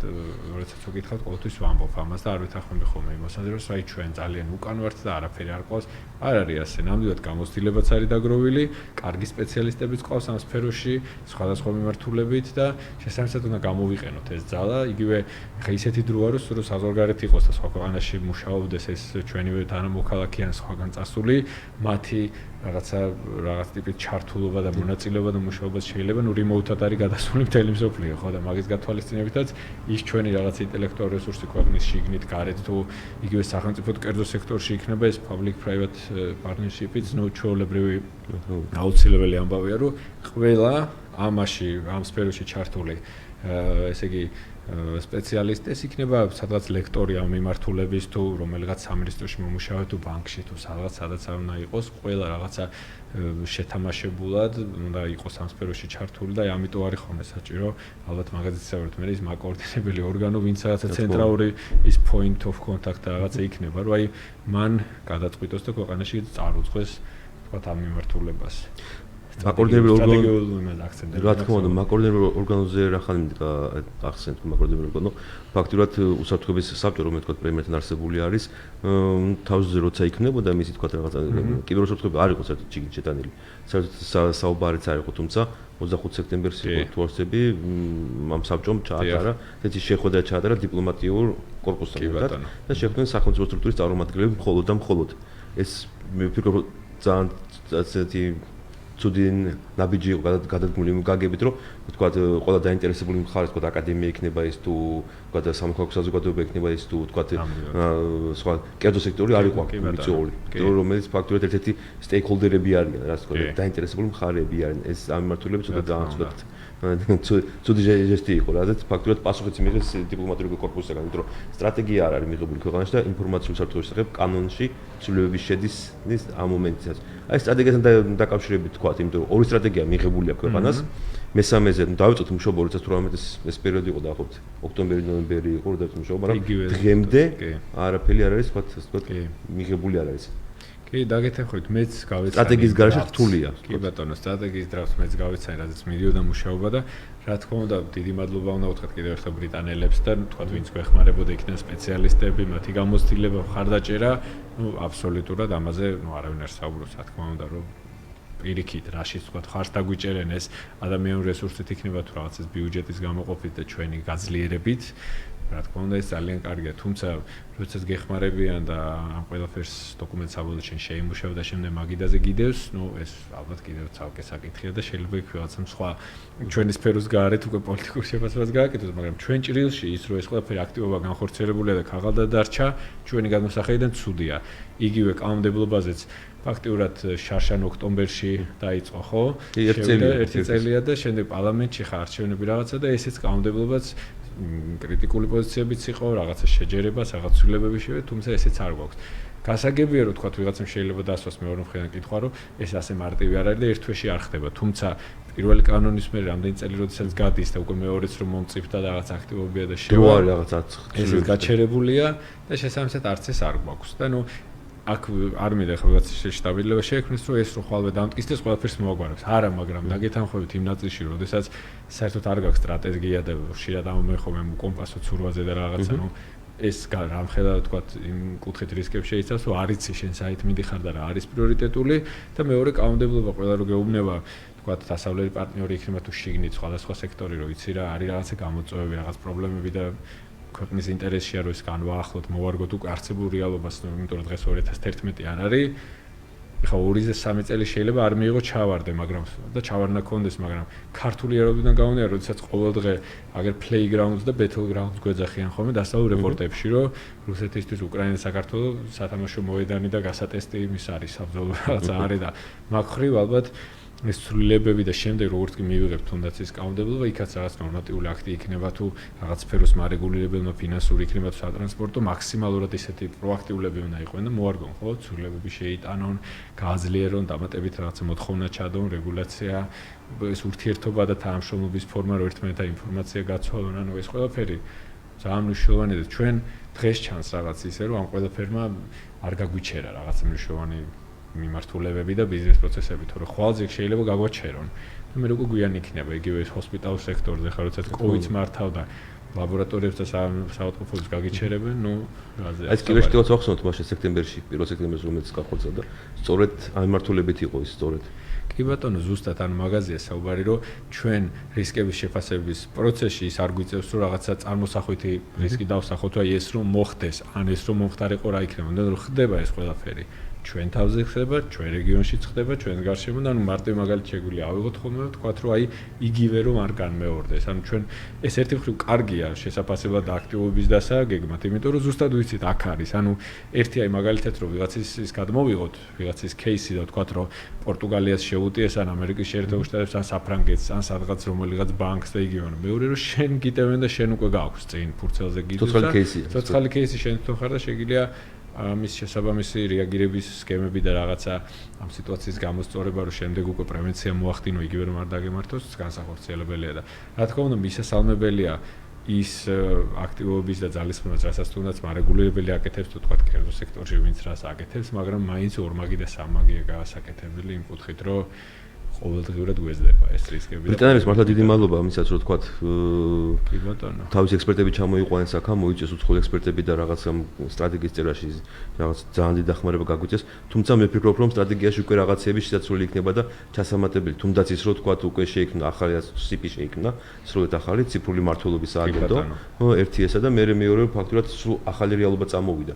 როდესაც ვკითხავთ, ყოველთვის ვამბობ ამას და არ ვეთანხმები ხოლმე იმას, რომ აი ჩვენ ძალიან უკან ვართ და არაფერი არ ყავს. არ არის ასე. ნამდვილად გამოცდილებაც არის დაგროვილი, კარგი სპეციალისტებიც ყავს ამ სფეროში, სხვადასხვა მიმართულებით და შესაბამისად უნდა გამოვიყენოთ ეს ძალა. იგივე ხა ისეთი დროა, რომ სულ საზღვარგარეთ იყოს და სხვა ქვეყანაში მუშაობდეს ეს ჩვენივე თანამოქალაქე ან სხვაგან წასული, მათი რაღაც ტიპის ჩართულობა და მონაწილეობა და მუშაობა შეიძლება ნუ რიმოუთად არის გადასული მთელი მსოფლიო, ხო და მაგის გათვალისწინებითაც ის ჩვენი რაღაც ინტელექტუალური რესურსი ქვეყნის შიგნით გარეთ თუ იგივე სახელმწიფო კერძო სექტორში იქნება ეს public private partnership-იც ნუ ჩვეულებრივი აუცილებელი ამბავია, რომ ყველა ამაში ამ სფეროში ჩართული ესე იგი სპეციალისტის იქნება სადღაც ლექტორი ამ მიმართულების თუ რომელიღაც სამინისტროში მომუშავე თუ ბანკში თუ სადაც არ უნდა იყოს ყველა რაღაცა შეთამაშებულად უნდა იყოს ამ სფეროში ჩართული და ამიტომ არის ხოლმე საჭირო ალბათ მაგაზეც ვისაუბრეთ მე ის მაკოორდინებელი ორგანო ვინც რაღაცა ცენტრალური ის point of contact რაღაცა იქნება რომ აი მან გადაწყვიტოს და ქვეყანაში წარუძღვეს თქვა ამ მიმართულებას მაკოორდინებელი ორგანო რა თქმა უნდა მაკოორდინებელი ორგანოზე რა ხანმე ახსენეთ მაკოორდინებელი ორგანო ფაქტურად უსაფრთხოების საბჭო რომელიც თქვა პრემიერთან არსებული არის თავზე როცა იქნებოდა მისი თქვა რაღაცა კიბერუსაფრთხოება არ იყო საერთოდ ჩიგით შეტანილი საერთოდ საუბარიც არ იყო თუმცა 25 სექტემბერს იყო თვალსები ამ საბჭომ ჩაატარა ესეთი შეხვედრა ჩაატარა დიპლომატიურ კორპუსთან და შეხვდნენ სახელმწიფო სტრუქტურის წარმომადგენლები მხოლოდ და მხოლოდ ეს მე ვფიქრობ ძალიან ასეთი ცუდინ ნაბიჯი იყო გადადგმული გაგებით რომ თქვა ყველა დაინტერესებული მხარეს თქვა აკადემია იქნება ის თუ თქვა სამოქალაქო საზოგადოება იქნება ის თუ თქვა სხვა კერძო სექტორი არ იყო მიწვეული რომელიც ფაქტურად ერთ-ერთი სტეიკჰოლდერები არიან რაც თქვა დაინტერესებული მხარეები არიან ეს ამ მიმართულებით ცოტა დაანცვლეთ ცუდი ჟესტი იყო რადგან ფაქტურად პასუხიც მიიღეს დიპლომატიური კორპუსისგან იმიტომ რომ სტრატეგია არ არის მიღებული ქვეყანაში და ინფორმაციული საფრთხის შესახებ კანონში ცვლილებები შედის ამ მომენტიდან აი სტრატეგიასთან დაკავშირებით თქვა იმიტომ რომ ორი სტრატეგია მიღებული აქვს ქვეყანას მესამეზე დავიწყოთ მუშაობა 2018-ის ეს პერიოდი იყო დაახლოებით ოქტომბერი ნოემბერი იყო როდესაც მუშაობა მაგრამ დღემდე არაფერი არ არის თქვა მიღებული არ არის კი დაგეთანხმებით მეც გავეცანი სტრატეგიის გარშე რთულია კი ბატონო სტრატეგიის დროის მეც გავეცანი რადგან მიდიოდა მუშაობა და რა თქმა უნდა დიდი მადლობა უნდა ვუთხრათ კიდევ ერთხელ ბრიტანელებს და თქვა ვინც გვეხმარებოდა იქიდან სპეციალისტები მათი გამოცდილება მხარდაჭერა ნუ აბსოლუტურად ამაზე ნუ არავინ არ საუბრობს რა თქმა უნდა რომ პირიქით რაშიც თქვა ხარს დაგვიჭერენ ეს ადამიანური რესურსით იქნება თუ რაღაცის ბიუჯეტის გამოყოფით და ჩვენი გაძლიერებით რა თქმა უნდა ეს ძალიან კარგია თუმცა როდესაც გეხმარებიან და ამ ყველაფერს დოკუმენტს საბოლოოდ შენ შეიმუშავ და შემდეგ მაგიდაზე გიდევს ნუ ეს ალბათ კიდევ ცალკე საკითხია და შეიძლება იქ რაღაცა სხვა ჩვენი სფეროს გარეთ უკვე პოლიტიკურ შეფასებას გააკეთოს მაგრამ ჩვენ ჭრილში ის რომ ეს ყველაფერი აქტივობა განხორციელებულია და ქაღალდა დარჩა ჩვენი გადმოსახედიდან ცუდია იგივე კანონმდებლობაზეც ფაქტიურად შარშან ოქტომბერში დაიწყო ხო? ერთი წელია და შემდეგ პარლამენტში ხარ არჩევნები რაღაცა და ესეც კანონმდებლობაც კრიტიკული პოზიციებიც იყო, რაღაცა შეჯერებას, რაღაც ცვლილებები შევა, თუმცა ესეც არ გვაქვს. გასაგებია რომ თქვა ვიღაცამ შეიძლება დასვას მეორე მხრიდან კითხვა რომ ეს ასე მარტივი არ არის და ერთ თვეში არ ხდება, თუმცა პირველი კანონის მერე რამდენი წელი როდესაც გადის და უკვე მეორეც რომ მომწიფდა და რაღაც აქტივობია და შევა რაღაცა ეს გაჩერებულია და შესაბამისად არც ეს არ გვაქვს და ნუ აქ არ მინდა ხა ვიღაც შეშტაბილება შეექმნეს რომ ეს რო ხვალვე დამტკიცდეს ყველაფერს მოაგვარებს არა მაგრამ დაგეთანხმებით იმ ნაწილში როდესაც საერთოდ არ გაქვს სტრატეგია და ხშირად ამომეხობ ამ კომპასო ცურვაზე და რაღაცა ნუ ეს რამხელა თქვა იმ კუთხით რისკებს შეიცავს რომ არ იცი შენ საით მიდიხარ და რა არის პრიორიტეტული და მეორე კანონმდებლობა ყველა რო გეუბნება თქვა დასავლელი პარტნიორი იქნება თუ შიგნით სხვადასხვა სექტორი რო იცი რა არის რაღაცა გამოწვევები რაღაც პრობლემები და ქვეყნის ინტერესია რომ ეს განვაახლოთ მოვარგოთ უკვე არსებულ რეალობას იმიტომ რომ დღეს 2011 არ არის ეხლა 2-3 წელი შეიძლება არ მიიღო ჩავარდე, მაგრამ და ჩავარდნა კონდეს, მაგრამ ქართული ეროვნებიდან გამომდინარე, როდესაც ყოველდღე აგერ playgrounds და battlegrounds გვეძახიან ხოლმე დასავლურ რეპორტებში, რომ რუსეთისთვის უკრაინა საქართველოს სათამაშო მოედანი და გასატესტი იმის არის, საბრძოლო რაღაცა არის და მაგ ხრივ ალბათ ეს ცვლილებები და შემდეგ როგორც კი მივიღებთ თუნდაც ის კანონმდებლობა, იქაც რაღაც ნორმატიული აქტი იქნება თუ რაღაც სფეროს მარეგულირებელმა ფინანსური იქნება თუ სატრანსპორტო, მაქსიმალურად ისეთი პროაქტიულები უნდა იყვნენ და მოარგონ, ხო, ცვლილებები შეიტანონ, გააძლიერონ, დამატებით რაღაცა მოთხოვნა ჩადონ, რეგულაცია, ეს ურთიერთობა და თანამშრომლობის ფორმა, რომ ერთმანეთთან ინფორმაცია გაცვალონ, ანუ ეს ყველაფერი ძალიან მნიშვნელოვანია და ჩვენ დღეს ჩანს რაღაც ისე, რომ ამ ყველაფერმა არ გაგვიჩერა რაღაც მნიშვნელოვანი მიმართულებები და ბიზნეს პროცესები, თორე ხვალზე შეიძლება გაგვაჩერონ. და მე როგორ გვიან იქნება იგივე ეს ჰოსპიტალურ სექტორზე, ხა როდესაც COVID-ს მართავდა ლაბორატორიებს და საავადმყოფოებს გაგიჩერებენ, ნუ გაზე. აი ეს კიბერსიტუაცია ახსოვთ მაშინ სექტემბერში, 1 სექტემბერს რომელიც გახორციელდა, სწორედ ამ მიმართულებით იყო ის სწორედ. კი ბატონო, ზუსტად ანუ მაგაზია საუბარი, რომ ჩვენ რისკების შეფასების პროცესში ის არ გვიწევს, რომ რაღაცა წარმოსახვითი რისკი დავსახოთ, აი ეს რომ მოხდეს, ან ეს რომ მომხდარიყო რა იქნება, და რომ ხდება ეს ყველაფერი. ჩვენ თავზე ხდება, ჩვენ რეგიონშიც ხდება, ჩვენს გარშემო და ანუ მარტივ მაგალითად შეგვიძლია ავიღოთ ხოლმე და თქვათ, რომ აი იგივე რომ არ განმეორდეს. ანუ ჩვენ ეს ერთი მხრივ კარგია შესაძლებლად აქტივობის დასაგეგმად, იმიტომ რომ ზუსტად ვიცით აქ არის. ანუ ერთი აი მაგალითად რომ ვიღაცის ის გადმოვიღოთ, ვიღაცის кейსი და თქვათ, რომ პორტუგალიას შეუტიეს ან ამერიკის შეერთებულ შტატებს ან საფრანგეთს ან სადღაც რომელიღაც ბანკს და იგივე. მეორე რომ შენ გიტევენ და შენ უკვე გააქვს წინ ფურცელზე გიდოს. ცოცხალი кейსი შენ თვითონ ხარ და შეგიძლია ამის შესაბამისი რეაგირების სქემები და რაღაცა ამ სიტუაციის გამოსწორება, რომ შემდეგ უკვე პრევენცია მოახდინო, იგივე რომ არ დაგემართოს, განსახორციელებელია და რა თქმა უნდა მისასალმებელია ის აქტივობის და ძალისხმევა, რასაც თუნდაც მარეგულირებელი აკეთებს, თუ თქვა კერძო სექტორში ვინც რას აკეთებს, მაგრამ მაინც ორმაგი და სამაგია გაასაკეთებელი იმ კუთხით, რომ ყოველდღიურად გვეძდება ეს რისკები. ბრიტანელებს მართლა დიდი მადლობა ამისაც, რომ თქვა კი ბატონო. თავის ექსპერტები ჩამოიყვანეს აქ, მოიწეს უცხოელი ექსპერტები და რაღაც სტრატეგიის წერაში რაღაც ძალიან დიდი დახმარება გაგვიწეს. თუმცა მე ვფიქრობ, რომ სტრატეგიაში უკვე რაღაცები შესაძლებელი იქნება და ჩასამატებელი. თუნდაც ის რომ თქვა უკვე შეიქმნა ახალი CP შეიქმნა, სრულად ახალი ციფრული მართლობის სააგენტო. ერთი ესა და მეორე ფაქტურად სულ ახალი რეალობა წამოვიდა.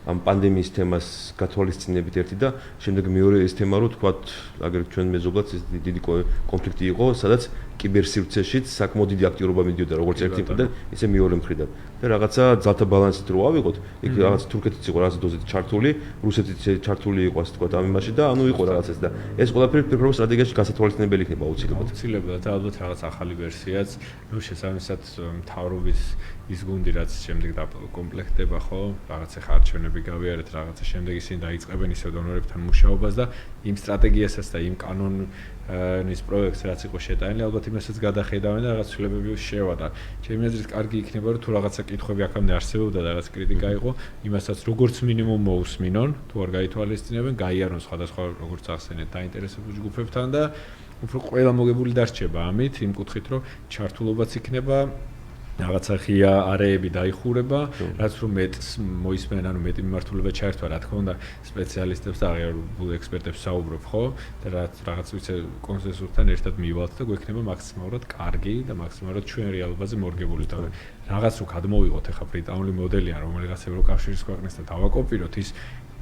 ამ პანდემიის თემას გათვალისწინებით ერთი და შემდეგ მეორე ეს თემა რო თქვათ, აგერ ჩვენ მეზობლად ეს დიდი კონფლიქტი იყო, სადაც კიბერსივრცეშიც საკმაოდ დიდი აქტიურობა მიდიოდა, როგორც ერთი მხრიდან, ისე მეორე მხრიდან. და რაღაცა ძალთა ბალანსით რო ავიღოთ, იქ რაღაც თურქეთიც იყო რაღაც დოზით ჩართული, რუსეთიც ჩართული იყო, ასე თქვათ, ამ იმაში და ანუ იყო რაღაც ეს და ეს ყველაფერი ფიქრობ სტრატეგიაში გასათვალისწინებელი იქნება აუცილებლად. აუცილებლად და ალბათ რაღაც ახალი ვერსიაც, ნუ შესაბამისად მთავრობის ის გუნდი რაც შემდეგ დაკომპლექტდება, ხო, რაღაცა ხარჩენები გავიარეთ, რაღაცა შემდეგ ისინი დაიწყებენ ისევ დონორებთან მუშაობას და იმ სტრატეგიასაც და იმ კანონის პროექტს რაც იყო შეტანილი, ალბათ იმასაც გადახედავენ და რაღაც ცვლილებები შევა და ჩემი აზრით კარგი იქნება, რომ თუ რაღაცა კითხვები აქამდე არსებობდა და რაღაც კრიტიკა იყო, იმასაც როგორც მინიმუმ მოусმინონ, თუ არ გაითვალისწინებენ, გაიარონ სხვადასხვა როგორც ახსენეთ დაინტერესებულ ჯგუფებთან და უფრო ყველა მოგებული დარჩება ამით, იმ კუთხით, რომ ჩართულობაც იქნება რაღაცა ღია არეები დაიხურება, რაც რომ მეტს მოისმენ, ანუ მეტი მიმართულება ჩაერთვა, რა თქმა უნდა, სპეციალისტებს და აღიარებულ ექსპერტებს საუბრობ, ხო? და რაღაც ვიცე კონსენსუსთან ერთად მივალთ და გვექნება მაქსიმალურად კარგი და მაქსიმალურად ჩვენ რეალობაზე მორგებული და რაღაც რო გადმოვიღოთ ახლა ბრიტანული მოდელია, რომელიღაც ევროკავშირის ქვეყნებს და დავაკოპიროთ, ის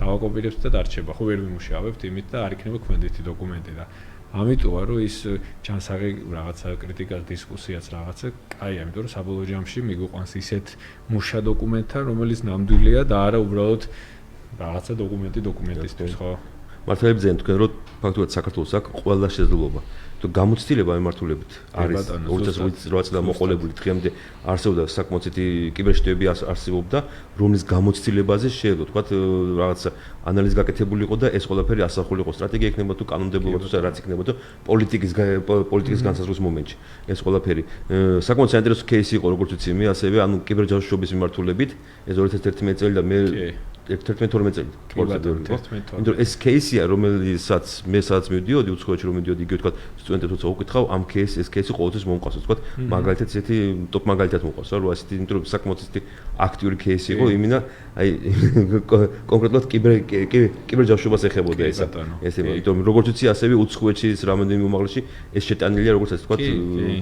დავაკოპირებს და დარჩება, ხო ვერ ვიმუშავებთ იმით და არ იქნება ქვენდითი დოკუმენტი და ამიტომა რომ ის ჩანსაღი რაღაცა კრიტიკას დისკუსიაც რაღაცა კაია, იმიტომ რომ საბოლოო ჯამში მიგვიყვანს ისეთ მუშა დოკუმენტთან, რომელიც ნამდვილია და არა უბრალოდ რაღაცა დოკუმენტისთვის, ხო? მართლებს ზენ თქვენ რომ ფაქტობრივად საქართველოს აქვს ყველა შესაძლებლობა. თუ გამოცდილება მიმართულებით არის 2008 წლიდან მოყოლებული დღემდე არსებობდა საკმაოდ ცეთი კიბერშტები არსებობდა, რომლის გამოცდილებაზე შეიძლება თქვა რაღაცა ანალიზი გაკეთებული იყო და ეს ყველაფერი ასახული იყო სტრატეგია იქნება თუ კანონმდებლობა თუ რაც იქნება თუ პოლიტიკის განსაზღვრის მომენტში. ეს ყველაფერი საკმაოდ საინტერესო кейსი იყო, როგორც ვიცი მე, ასევე ანუ კიბერჯაშუშობის მიმართულებით ეს 2011 წელი და მე 11-12 წელი. იმიტომ ეს кейსია, რომელსაც მე სადაც მივდიოდი, უცხოეთში რომ მივდიოდი, იგივე თქვა სტუდენტებს როცა უკითხავ, ამ ეს кейსი ყოველთვის მომყავს, თქვა მაგალითად ესეთი ტოპ მაგალითად მომყავს, რა, რომ ასეთი, იმიტომ რომ საკმაოდ ესეთი აქტიური кейსი იყო, იმინა აი კონკრეტულად კიბერჯაშუშობას ეხებოდა ეს. ეს იმიტომ როგორც ვიცი, ასევე უცხოეთში რამდენიმე უმაღლესი ეს შეტანილია, როგორც ასე თქვა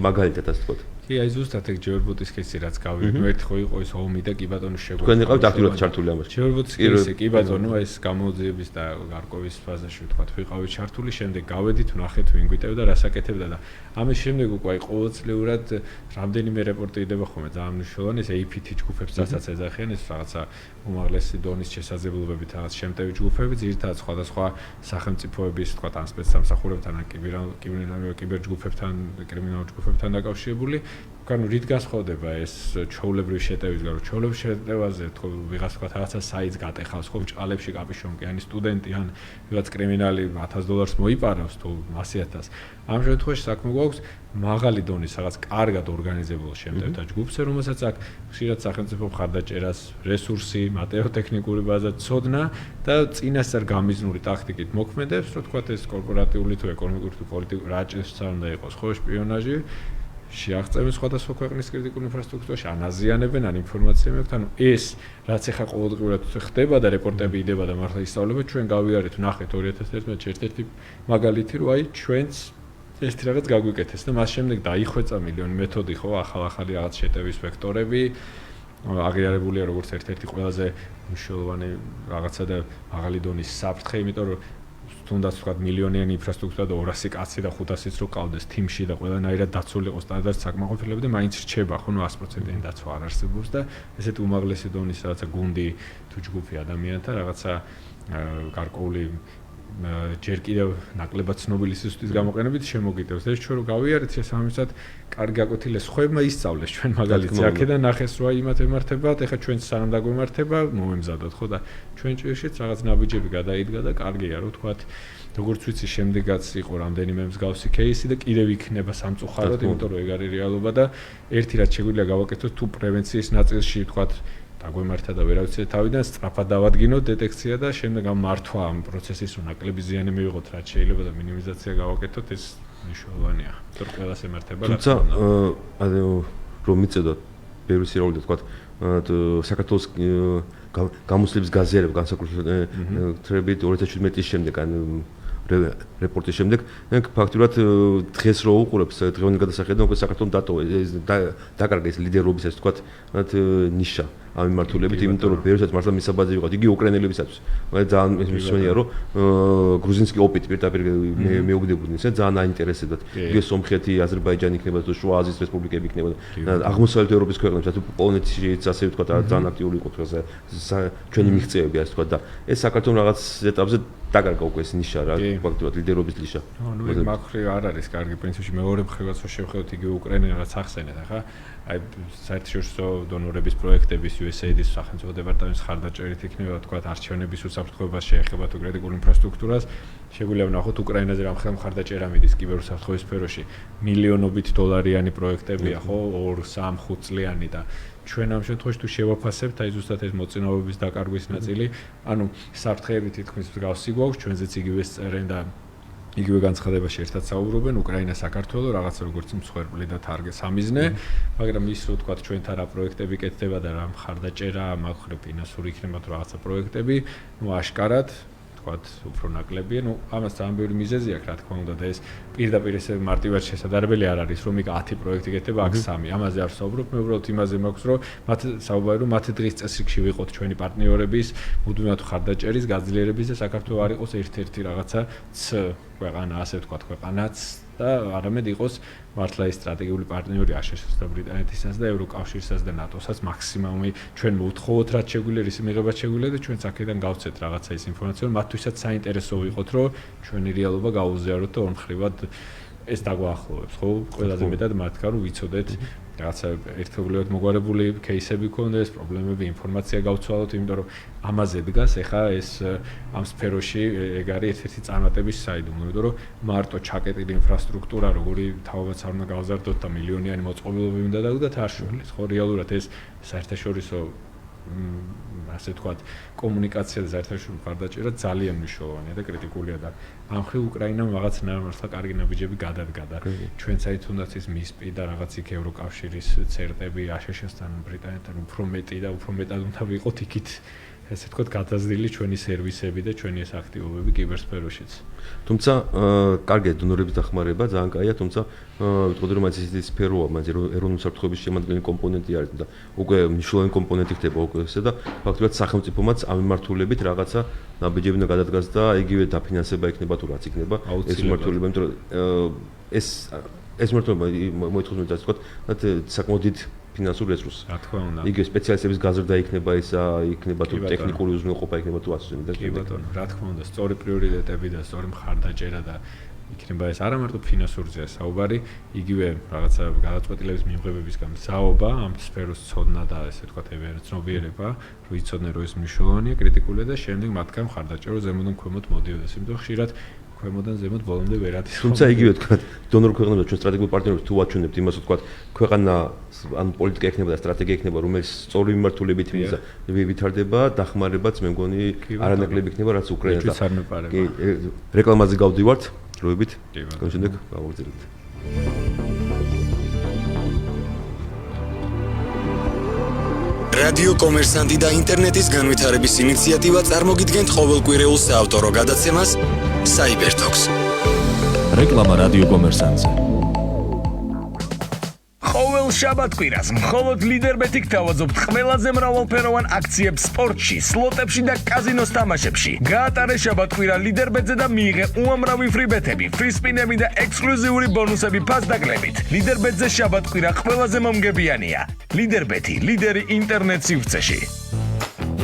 მაგალითად ასე თქვა. კი, აი ზუსტად ეგ ჯერბუტის кейსი რაც გავიგე, ერთი ხო იყო ეს ომი და კი ბატონო შეგვიძლია. თქვენ იყავთ აქტიურად ჩართული ამაში. ჯერბუტის кейსი კი ბატონო ეს გამოძიების და გარკვევის ფაზაში ვთქვათ, ვიყავით ჩართული, შემდეგ გავედით, ვნახეთ ვინ გვიტევდა, რას აკეთებდა და ამის შემდეგ უკვე აი ყოველწლიურად რამდენიმე რეპორტი იდება ხოლმე ძალიან მნიშვნელოვანი ეს APT ჯგუფებს რასაც ეძახიან ეს რაღაცა უმაღლესი დონის შესაძლებლობებით რაღაც შემტევი ჯგუფები, ძირითადად სხვადასხვა სახელმწიფოების, ვთქვათ, ან სპეცსამსახურებთან, ან კიბერ ჯგუფებთან, კრიმინალურ ჯგუფებთან დაკავშირებული. ანუ რით გასხოვდება ეს ჩაოლებრივი შეტევისგან, რომ ჩაოლებრივ შეტევაზე თქო ვიღაც თქვა რაღაცა საიტს გატეხავს, ხო ბჭყალებში კაპიშონკი, ან სტუდენტი, ან ვიღაც კრიმინალი $1000 მოიპარავს თუ 100,000. ამ შემთხვევაში საქმე გვაქვს მაღალი დონის რაღაც კარგად ორგანიზებულ შემტევთა ჯგუფს, რომელსაც აქვს ხშირად სახელმწიფო მხარდაჭერას, რესურსი, მატერიალურ-ტექნიკური ბაზა, ცოდნა და წინასწარ გამიზნული ტაქტიკით მოქმედებს, რომ თქვა ეს კორპორატიული თუ ეკონომიკური თუ პოლიტიკური რაჭის უნდა იყოს, ხო შპიონაჟი შეაღწევენ სხვადასხვა ქვეყნის კრიტიკულ ინფრასტრუქტურაში, ან აზიანებენ, ან ინფორმაცია მექვთ, ანუ ეს რაც ახლა ყოველდღიურად ხდება და რეპორტები იდება და მართლა ისწავლებთ, ჩვენ გავიარეთ, ნახეთ 2011-ში ერთ-ერთი მაგალითი, რომ აი ჩვენც ეს რაღაც გაგვიკეთეს და მას შემდეგ დაიხვეწა მილიონი მეთოდი, ხო, ახალ-ახალი რაღაც შეტევის ვექტორები, აღიარებულია როგორც ერთ-ერთი ყველაზე მნიშვნელოვანი რაღაცა და მაღალი დონის საფრთხე, იმიტომ რომ თუნდაც ვთქვათ მილიონიანი ინფრასტრუქტურა და 200 კაცი და 500-იც რო ყავდეს თიმში და ყველანაირად დაცული იყოს სტანდარტ საკმაყოფილებლები და მაინც რჩება ხო ნუ 100%-იანი დაცვა არ არსებობს და ესეთი უმაღლესი დონის რაღაცა გუნდი თუ ჯგუფი ადამიანთა რაღაცა გარკვეული ჯერ კიდევ ნაკლებად ცნობილი სისტემის გამოყენებით შემოგიტევს და ეს ჩვენ რო გავიარეთ შესაბამისად კარგი გაკვეთილეს ხვებმა ისწავლეს ჩვენ მაგალითად აქედან ნახეს რომ იმათ ემართებათ ეხლა ჩვენ სანამ დაგვემართება მომემზადოთ ხო და ჩვენ ჭირშიც რაღაც ნაბიჯები გადაიდგა და კარგია რომ თქვათ როგორც ვიცი შემდეგაც იყო რამდენიმე მსგავსი кейსი და კიდევ იქნება სამწუხაროდ იმიტომ რომ ეგ არის რეალობა და ერთი რაც შეგვიძლია გავაკეთოთ თუ პრევენციის ნაწილში თქვათ დაგვემართა და ვერავიცე თავიდან სწრაფად დავადგინოთ დეტექცია და შემდეგ ამ მართვა ამ პროცესის რო ნაკლები ზიანი მივიღოთ რაც შეიძლება და მინიმიზაცია გავაკეთოთ ეს მნიშვნელოვანია. თორე ყველას ემართება რა. თუმცა რომ მიწედოთ ბევრი სირეული და თქვათ საქართველოს გამოსვლების გაზიარება განსაკუთრებით 2017 შემდეგ ან რეპორტის შემდეგ ფაქტურად დღეს რო უყურებს დღევანდელ გადასახედიდან უკვე საქართველოს დატოვა ეს დაკარგა ეს ლიდერობის ეს თქვათ ნიშა ამ მიმართულებით იმიტომ რომ ბევრსაც მართლა მისაბაძი ვიყავთ იგი უკრაინელებისაც ძალიან მისმენია რომ გრუზინსკი ოპიტ პირდაპირ მეუგდებოდნენ ისე ძალიან აინტერესებდათ იგი სომხეთი აზერბაიჯანი იქნება თუ შუა აზიის რესპუბლიკები იქნება აღმოსავლეთ ევროპის ქვეყნებსაც თუ პოლონეთიც ასე ვთქვათ ძალიან აქტიური იყო ჩვენი მიღწევები ასე ვთქვათ და ეს საქართველოს რაღაც ეტაპზე დაკარგა უკვე ეს ნიშა რა ფაქტობრივად ლიდერობის ნიშა. ნუ ეს მაგხრივ არ არის კარგი პრინციპში მეორე მხრივაც რო შევხედოთ იგივე უკრაინელებს ახსენეთ ახლა აი საერთაშორისო დონორების პროექტების USAID-ის სახელმწიფო დეპარტამენტის ხარდაჭერით იქნება თქვა არჩევნების უსაფრთხოებას შეეხება თუ კრიტიკულ ინფრასტრუქტურას შეგვიძლია ვნახოთ უკრაინაზე რამ ხარდაჭერა მიდის კიბერუსაფრთხოების სფეროში მილიონობით დოლარიანი პროექტებია ხო 2-3-5 წლიანი და ჩვენ ამ შემთხვევაში თუ შევაფასებთ აი ზუსტად ეს მოწინააღმდეგობის დაკარგვის ნაწილი ანუ საფრთხეები თითქმის მსგავსი გვაქვს ჩვენზეც იგივე წერენ და იგივე განცხადებაში ერთად საუბრობენ უკრაინა საქართველოს რაღაცა როგორც მსხვერპლი და თარგე სამიზნე მაგრამ ის რო თქვა ჩვენთან რა პროექტები კეთდება და რა მხარდაჭერა მაგხრივ ფინანსური იქნება თუ რაღაცა პროექტები ნუ აშკარად თქვათ უფრო ნაკლებია, ნუ ამას ძალიან ბევრი მიზეზი აქვს, რა თქმა უნდა და ეს პირდაპირ ესე მარტივად შესაძლებელი არ არის, რომ იქ 10 პროექტი გეთება, აქ 3. ამაზე არ ვსაუბრობ, მე უბრალოდ იმაზე მაქვს, რომ მათ საუბარი რომ მათ დღის წესრიგში ვიყოთ ჩვენი პარტნიორების, მუდმივად ხარდაჭერის, გაძლიერების და საქართველოს არ იყოს ერთ-ერთი რაღაცა ქვეყანა, ასე ვთქვათ, ქვეყანაც და არამედ იყოს მართლა ეს სტრატეგიული პარტნიორი აშშ-ს და ბრიტანეთისაც და ევროკავშირსაც და ნატოსაც მაქსიმუმი ჩვენ მოვთხოვოთ რაც შეგვიძლია ის მიღება შეგვიძლია და ჩვენც აქედან გავცეთ რაღაცა ის ინფორმაცია რომ მათთვისაც საინტერესო ვიყოთ რომ ჩვენი რეალობა გაუზიაროთ და ორმხრივად ეს დაგვაახლოვებს ხო ყველაზე მეტად მათქა რომ ვიცოდეთ რაღაცა ერთობლივად მოგვარებული кейსები ქონდეს პრობლემები ინფორმაცია გავცვალოთ იმიტომ რომ ამაზე დგას ეხა ეს ამ სფეროში ეგ არის ერთ-ერთი წარმატების საიდუმლო იმიტომ რომ მარტო ჩაკეტილი ინფრასტრუქტურა როგორი თავადაც არ უნდა გავზარდოთ და მილიონიანი მოწყობილობები უნდა დაგვდათ არ შევლის ხო რეალურად ეს საერთაშორისო ასე ვთქვათ კომუნიკაცია და საერთაშორისო მხარდაჭერა ძალიან მნიშვნელოვანია და კრიტიკულია და ამ ხრივ უკრაინამ რაღაც მართლა კარგი ნაბიჯები გადადგა და ჩვენ საერთოდ თუნდაც ის მისპი და რაღაც იქ ევროკავშირის ცერტები აშშ-სთან ბრიტანეთთან უფრო მეტი და უფრო მეტად უნდა ვიყოთ იქით ესე ვთქვათ, გადაზრდილი ჩვენი სერვისები და ჩვენი ეს აქტივობები კიბერსფეროშიც. თუმცა კარგია დონორების დახმარება, ძალიან კაია, თუმცა ვიტყოდი რომ ეს ის სფეროა, მაინც ეროვნული საფრთხეების შემადგენელი კომპონენტი არის და უკვე მნიშვნელოვანი კომპონენტი ხდება უკვე ესე და ფაქტობრივად სახელმწიფომაც ამ მიმართულებით რაღაცა ნაბიჯები უნდა გადადგას და იგივე დაფინანსება იქნება თუ რაც იქნება ეს მიმართულება, იმიტომ რომ ეს მიმართულება მოითხოვს მე ასე ვთქვათ, საკმაოდ დიდ ფინანსურ რესურსს. რა თქმა უნდა. იგივე სპეციალისტების გაზრდა იქნება ისა, იქნება თუ ტექნიკური უზრუნველყოფა იქნება თუ ასე და კი ბატონო, რა თქმა უნდა, სწორი პრიორიტეტები და სწორი მხარდაჭერა და იქნება ეს არა მარტო ფინანსურზეა საუბარი, იგივე რაღაცა გადაწყვეტილების მიღებებისგან მზაობა, ამ სფეროს ცოდნა და ესე ვთქვათ, ცნობიერება, რომ იცოდნენ რომ ეს მნიშვნელოვანია, კრიტიკულია და შემდეგ მათგან მხარდაჭერა ზემოდან ქვემოთ მოდიოდეს, იმიტომ რომ ხშირად ქვემოდან ზემოთ ბოლომდე ვერ არის. თუმცა იგივე ვთქვათ, დონორ ქვეყნებთან ჩვენ სტრატეგიულ პარტნიორებს თუ ვაჩვენებთ იმას, ვთქვათ, ქვეყანა ან პოლიტიკა ექნება და სტრატეგია ექნება, რომელიც სწორი მიმართულებით ვითარდება, დახმარებაც მე მგონი არანაკლები იქნება, რაც უკრაინას და კი რეკლამაზე გავდივართ, დროებით. შემდეგ გავაგრძელებთ. რადიო კომერსანტი და ინტერნეტის განვითარების ინიციატივა წარმოგიდგენთ ყოველკვირეულ საავტორო გადაცემას Cybertalks. რეკლამა რადიო კომერსანტზე. ყოველ შაბათ-კვირას მხოლოდ ლიდერბეტი გთავაზობთ ყველაზე მრავალფეროვან აქციებს სპორტში, სლოტებში და კაზინოს თამაშებში. გაატარე შაბათ-კვირა ლიდერბეტზე და მიიღე უამრავი ფრიბეთები, ფრისპინები და ექსკლუზიური ბონუსები ფასდაკლებით. ლიდერბეტზე შაბათ-კვირა ყველაზე მომგებიანია. ლიდერბეტი, ლიდერი ინტერნეტ სივრცეში.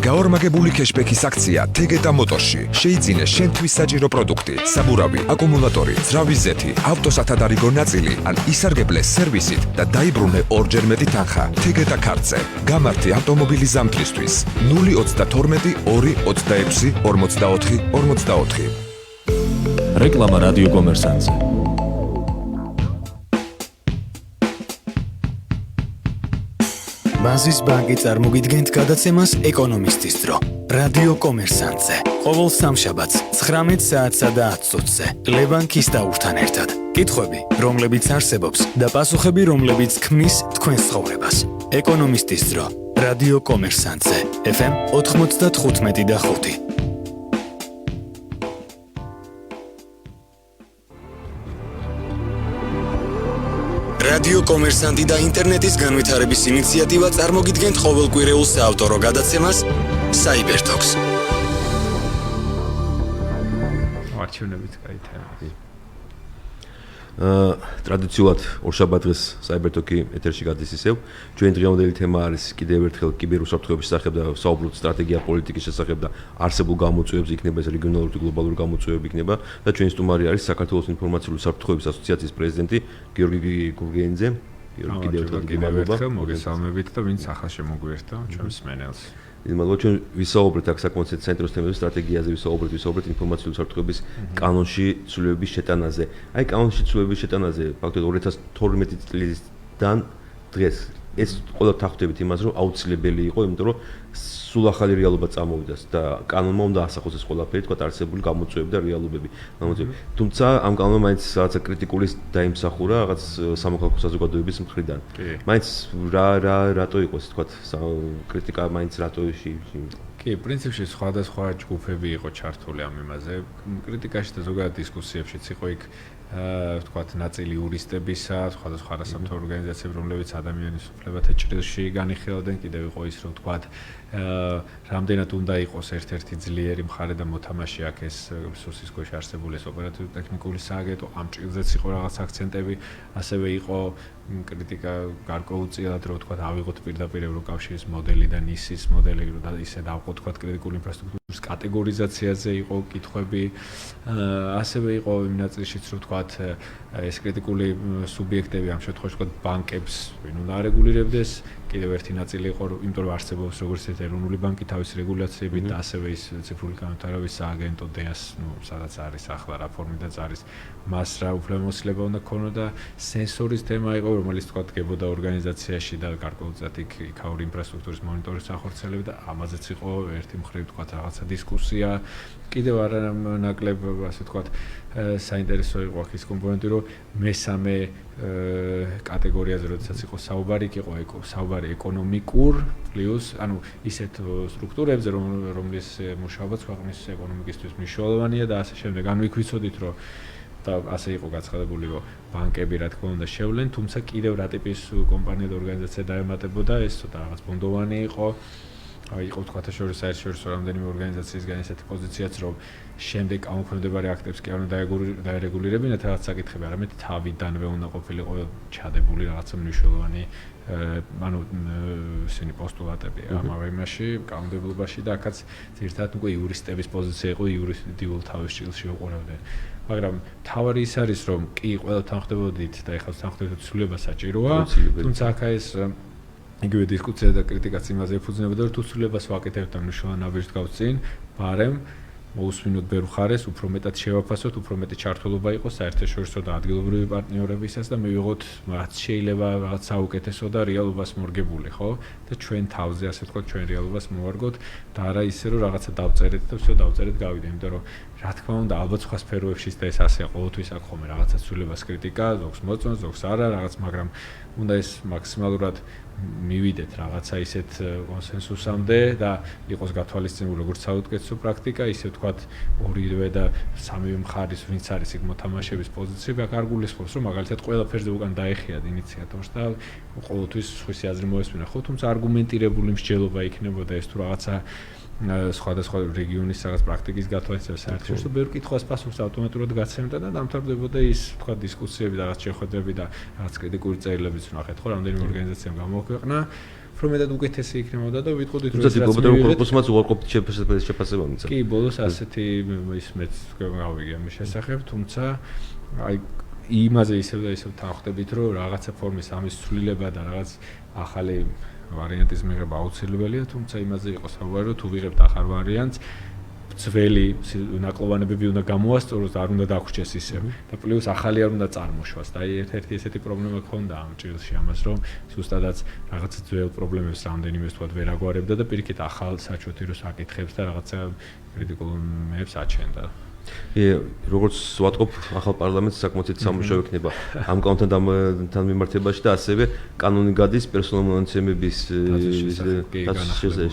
გაორმაგებული кэშბექის აქცია TGT მოტორში. შეიძინე შენთვის საჭირო პროდუქტი, საბურავი, აკუმულატორი, ძრავის ზეთი, ავტოსათადარიგო ნაწილი ან ისარგებლე სერვისით და დაიბრუნე ორჯერ მეტი თანხა. TGT კარტზე. გამართი ავტომობილის ზამთრისთვის. 032 226 44 44. რეკლამა რადიო კომერსანტზე. ბაზის ბანკი წარმოგიდგენთ გადაცემას ეკონომისტის დრო. რადიო კომერსანტზე. ყოველ სამშაბათს 19 საათსა და 10 წუთზე. ლევანკის დაურთან ერთად. კითხვები, რომლებიც არსებობს და პასუხები, რომლებიც ქმნის თქვენს ცხოვრებას. ეკონომისტის დრო. რადიო კომერსანტზე. FM 95.5. რადიო კომერსანტი და ინტერნეტის განვითარების ინიციატივა წარმოგიდგენთ ყოველკვირეულ საავტორო გადაცემას Cybertalks. არჩევნებით კაი თემა. ტრადიციულად ორშაბათ დღეს Cybertalk-ი ეთერში გადის ისევ. ჩვენი დღევანდელი თემა არის კიდევ ერთხელ კიბერუსაფრთხოების შესახებ და საუბრობთ სტრატეგია პოლიტიკის შესახებ და არსებულ გამოწვევებს, იქნება ეს რეგიონალური თუ გლობალური გამოწვევები იქნება და ჩვენი სტუმარი არის საქართველოს ინფორმაციული საფრთხოების ასოციაციის პრეზიდენტი გიორგი გურგენიძე. გიორგი კიდევ ერთხელ მოგესალმებით და ვინც ახლა შემოგვიერთდა ჩვენს მენელს. მადლობა ჩვენ ვისაუბრეთ აქ საკონცერტო ცენტრის თემებზე, სტრატეგიაზე ვისაუბრეთ ინფორმაციული საფრთხეების კანონში ცვლილებების შეტანაზე. აი კანონში ცვლილებების შეტანაზე ფაქტობრივად 2012 წლიდან დღეს ეს ყველა თანხმდებით იმას, რომ აუცილებელი იყო, იმიტომ რომ სულ ახალი რეალობა წამოვიდა და კანონმა უნდა ასახოს ეს ყველაფერი, თქვა არსებული გამოწვევები და რეალობები. თუმცა ამ კანონმა მაინც რაღაცა კრიტიკული დაიმსახურა რაღაც სამოქალაქო საზოგადოების მხრიდან. მაინც რატო იყო ეს თქვა კრიტიკა მაინც რატო კი, პრინციპში სხვადასხვა ჯგუფები იყო ჩართული ამ იმაზე. კრიტიკაში და ზოგადად დისკუსიებშიც იყო იქ ვთქვათ ნაწილი იურისტებისა, სხვადასხვა არასამთავრობო ორგანიზაციები, რომლებიც ადამიანის უფლებათა ჭრილში განიხილავდნენ, კიდევ იყო ის, რომ ვთქვათ რამდენად უნდა იყოს ერთ-ერთი ძლიერი მხარე და მოთამაშე აქ ეს რესურსის ქვეშ არსებული ეს ოპერატიული ტექნიკური სააგენტო, ამ ჭრილზეც იყო რაღაც აქცენტები, ასევე იყო კრიტიკა გარკვეულწილად, რომ ვთქვათ ავიღოთ პირდაპირ ევროკავშირის მოდელი და NIS-ის მოდელი და ისე დავყოთ ვთქვათ კრიტიკული ინფრასტრუქტურის კატეგორიზაციაზე იყო კითხვები, ასევე იყო იმ ნაწილშიც, რომ ვთქვათ ეს კრიტიკული სუბიექტები ამ შემთხვევაში ვთქვათ ბანკებს ვინ უნდა არეგულირებდეს, კიდევ ერთი ნაწილი იყო, იმიტომ რომ არსებობს როგორც ეს ეროვნული ბანკი თავის რეგულაციებით და ასევე ის ციფრული განვითარების სააგენტო DEAS, სადაც არის ახლა რა ფორმიდაც არის, მას რა უფლებამოსილება უნდა ქონოდა და სენსორის თემა იყო, რომელიც თქვათ გებოდა ორგანიზაციაში და გარკვეულწილად იქაური ინფრასტრუქტურის მონიტორინგის ახორციელება და ამაზეც იყო ერთი მხრივ თქვათ რაღაცა დისკუსია. კიდევ არა ნაკლებ, ასე ვთქვათ, საინტერესო იყო აქ ის კომპონენტი, რომ მესამე კატეგორიაზე, როდესაც იყო საუბარი, იყო საუბარი ეკონომიკურ პლუს, ანუ ისეთ სტრუქტურებზე, რომლის მუშაობაც ქვეყნის ეკონომიკისთვის მნიშვნელოვანია და ასე შემდეგ. ანუ იქ ვიცოდით, რომ და ასე იყო გაცხადებული, რომ ბანკები რა თქმა უნდა შევლენ, თუმცა კიდევ რა ტიპის კომპანია და ორგანიზაცია დაემატებოდა, ეს ცოტა რაღაც ბუნდოვანი იყო. იყო თქვათ შორის საერთაშორისო რამდენიმე ორგანიზაციისგან ესეთი პოზიციაც, რომ შემდეგ გამოფრინდებარე აქტებს კი არ უნდა დაერეგულირებინათ რაღაც საკითხები, არამედ თავიდანვე უნდა ყოფილიყო ჩადებული რაღაცა მნიშვნელოვანი ანუ ისინი პოსტულატები ამავე იმაში, კანონმდებლობაში და აქაც ძირითადად უკვე იურისტების პოზიცია იყო, იურიდიულ თავის ჭრილში უყურებდნენ. მაგრამ თავარი ის არის, რომ კი ყველასთან ხვდებოდით და ეხლა თანხმდებოდით ცვლილება საჭიროა, თუმცა აქ ეს იგივე დისკუსია და კრიტიკაც იმაზე ეფუძნებოდა, რომ თუ ცვლილებას ვაკეთებთ და მნიშვნელოვან ნაბიჯს გავწინ, ბარემ მოусმინოთ ბევრ ხარეს, უფრო მეტად შევაფასოთ, უფრო მეტი ჩართულობა იყოს საერთაშორისო და ადგილობრივი პარტნიორებისას და მივიღოთ რაც შეიძლება რაღაც საუკეთესო და რეალობას მორგებული, ხო? და ჩვენ თავზე, ასე ვთქვათ, ჩვენ რეალობას მოვარგოთ და არა ისე, რომ რაღაცა დავწერეთ და всё დავწერეთ გავიდე, იმიტომ რომ რა თქმა უნდა, ალბათ სხვა სფეროებშიც და ეს ასე ყოველთვის აქ ხომ რაღაცა ცვლილებას კრიტიკა, ზოგს მოწონს, ზოგს არა, რაღაც, მაგრამ უნდა ეს მაქსიმალურად მივიდეთ რაღაცა ისეთ კონსენსუსამდე და იყოს გათვალისწინებული როგორც საუკეთესო პრაქტიკა, ისე ვთქვათ, ორივე და სამივე მხარის ვინც არის იქ მოთამაშეების პოზიციები, აქ არ გულისხმობს, რომ მაგალითად ყველაფერზე უკან დაეხიათ ინიციატორს და ყოველთვის სხვისი აზრი მოესმინა, ხო, თუმცა არგუმენტირებული მსჯელობა იქნებოდა ეს თუ რაღაცა სხვადასხვა რეგიონის რაღაც პრაქტიკის გათვალისწინება საერთაშორისო ბევრ კითხვას პასუხს ავტომატურად გაცემდა და დამთავრდებოდა ის თქვა დისკუსიები და რაღაც შეხვედრები და რაღაც კრიტიკული წერილებიც ვნახეთ ხო რამდენიმე ორგანიზაციამ გამოაქვეყნა უფრო მეტად უკეთესი იქნებოდა და ვიტყოდით რომ ეს რაც პროპორციულად უარყოფით შეფასება მიცა კი ბოლოს ასეთი ის მეც გავიგე ამის შესახებ თუმცა აი იმაზე ისევ და ისევ თანხმდებით რომ რაღაცა ფორმის ამის ცვლილება და რაღაც ახალი ვარიანტის მიღება აუცილებელია, თუმცა იმაზე იყო საუბარი, რომ თუ ვიღებთ ახალ ვარიანტს, ძველი ნაკლოვანებები უნდა გამოასწოროს და არ უნდა დაგვრჩეს ისევ. და პლუს ახალი არ უნდა წარმოშვას. და აი ერთ-ერთი ესეთი პრობლემა ქონდა ამ ჭრილში ამას, რომ ზუსტადაც რაღაცა ძველ პრობლემებს რამდენიმე თქვა ვერ აგვარებდა და პირიქით ახალ საჩვეთი რო საკითხებს და რაღაცა კრიტიკულებს აჩენდა. როგორც ვატყობ, ახალ პარლამენტს საკმაოდ სამუშაო იქნება ამ კანონთან მიმართებაში და ასევე კანონი გადის პერსონალურ მონაცემების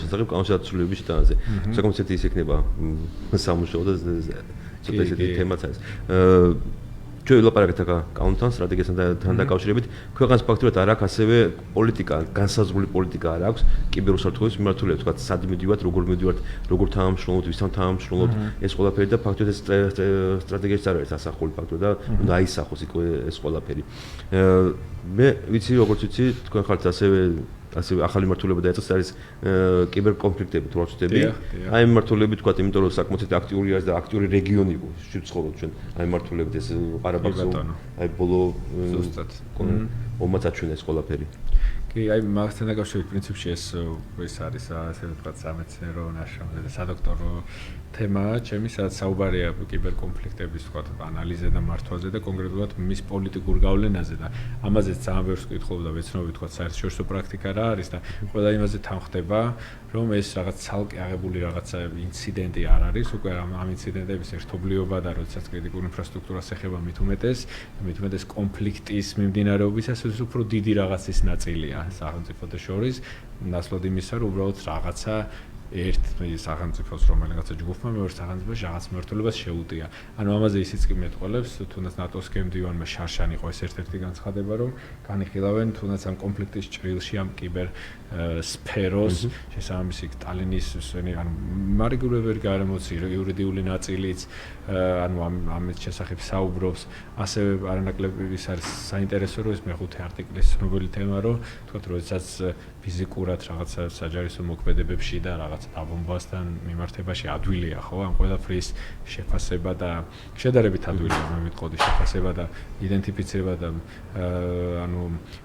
შესახებ კანონშესრულების შეტანაზე. საკმაოდ ის იქნება სამუშაო და ცოტა ისეთი თემაც არის. ჩვენ ვილაპარაკეთ აქ კანონთან, სტრატეგიასთან დაკავშირებით. ქვეყანას ფაქტობრივად არ აქვს ასევე პოლიტიკა, განსაზღვრული პოლიტიკა არ აქვს კიბერუსაფრთხოების მიმართულებით, თქვა სად მიდივართ, როგორ მიდივართ, როგორ თანამშრომლობთ, ვისთან თანამშრომლობთ, ეს ყველაფერი და ფაქტობრივად ეს სტრატეგიაში არ არის ასახული ფაქტობრივად და უნდა აისახოს იქ ეს ყველაფერი. მე ვიცი, როგორც ვიცი, თქვენ ხართ ასევე ახალი მართულება დაეწყეს არის კიბერკონფლიქტები თუ რა ვწდები. აი მართულები თქვა, იმიტომ რომ საკმაოდ აქტიური არის და აქტიური რეგიონი იყო შევცხოვრობ ჩვენ. აი მართულებით ეს ყარაბაღზე აი ბოლო ზუსტად ომაც აჩვენა ეს ყველაფერი. კი, აი მაგასთან დაკავშირებით პრინციპში ეს არის ასე ვთქვათ სამეცნიერო ნაშრომზე და სადოქტორო თემაა, ჩემი სადაც საუბარია კიბერკონფლიქტების ვთქვათ ანალიზზე და მართვაზე და კონკრეტულად მის პოლიტიკურ გავლენაზე და ამაზეც ძალიან ბევრს ვკითხულობ და ვეცნობ ვთქვათ საერთაშორისო პრაქტიკა რა არის და ყველა იმაზე თანხმდება, რომ ეს რაღაც ცალკე აღებული რაღაცა ინციდენტი არ არის, უკვე ამ ინციდენტების ერთობლიობა და როდესაც კრიტიკული ინფრასტრუქტურას ეხება მით უმეტეს კონფლიქტის მიმდინარეობისას ეს უფრო დიდი რაღაცის ნაწილია სახელმწიფოთა შორის, ნაცვლად იმისა, რომ უბრალოდ რაღაცა ერთ სახელმწიფოს რომელიღაცა ჯგუფმა მეორე სახელმწიფოს რაღაც მმართველობას შეუტია. ანუ ამაზე ისიც კი მეტყოლებს, თუნდაც ნატოს გემდივანმა შარშან იყო ეს ერთ-ერთი განცხადება, რომ განიხილავენ თუნდაც ამ კონფლიქტის ჭრილში ამ კიბერ სფეროს შესაბამისი ტალინის ანუ მარეგულირებადი გარემოც იურიდიული ნაწილიც ანუ ამის შესახებ საუბრობს, ასევე არანაკლები ის არის საინტერესო, რომ ეს მეხუთე არტიკლის ცნობილი თემა, რომ თქვათ, როდესაც ფიზიკურად რაღაცა საჯარისო მოქმედებებში და რაღაცა დაბომბვასთან მიმართებაში ადვილია, ხო, ამ ყველაფრის შეფასება და შედარებით ადვილია, მე ვიტყოდი შეფასება და იდენტიფიცირება და ანუ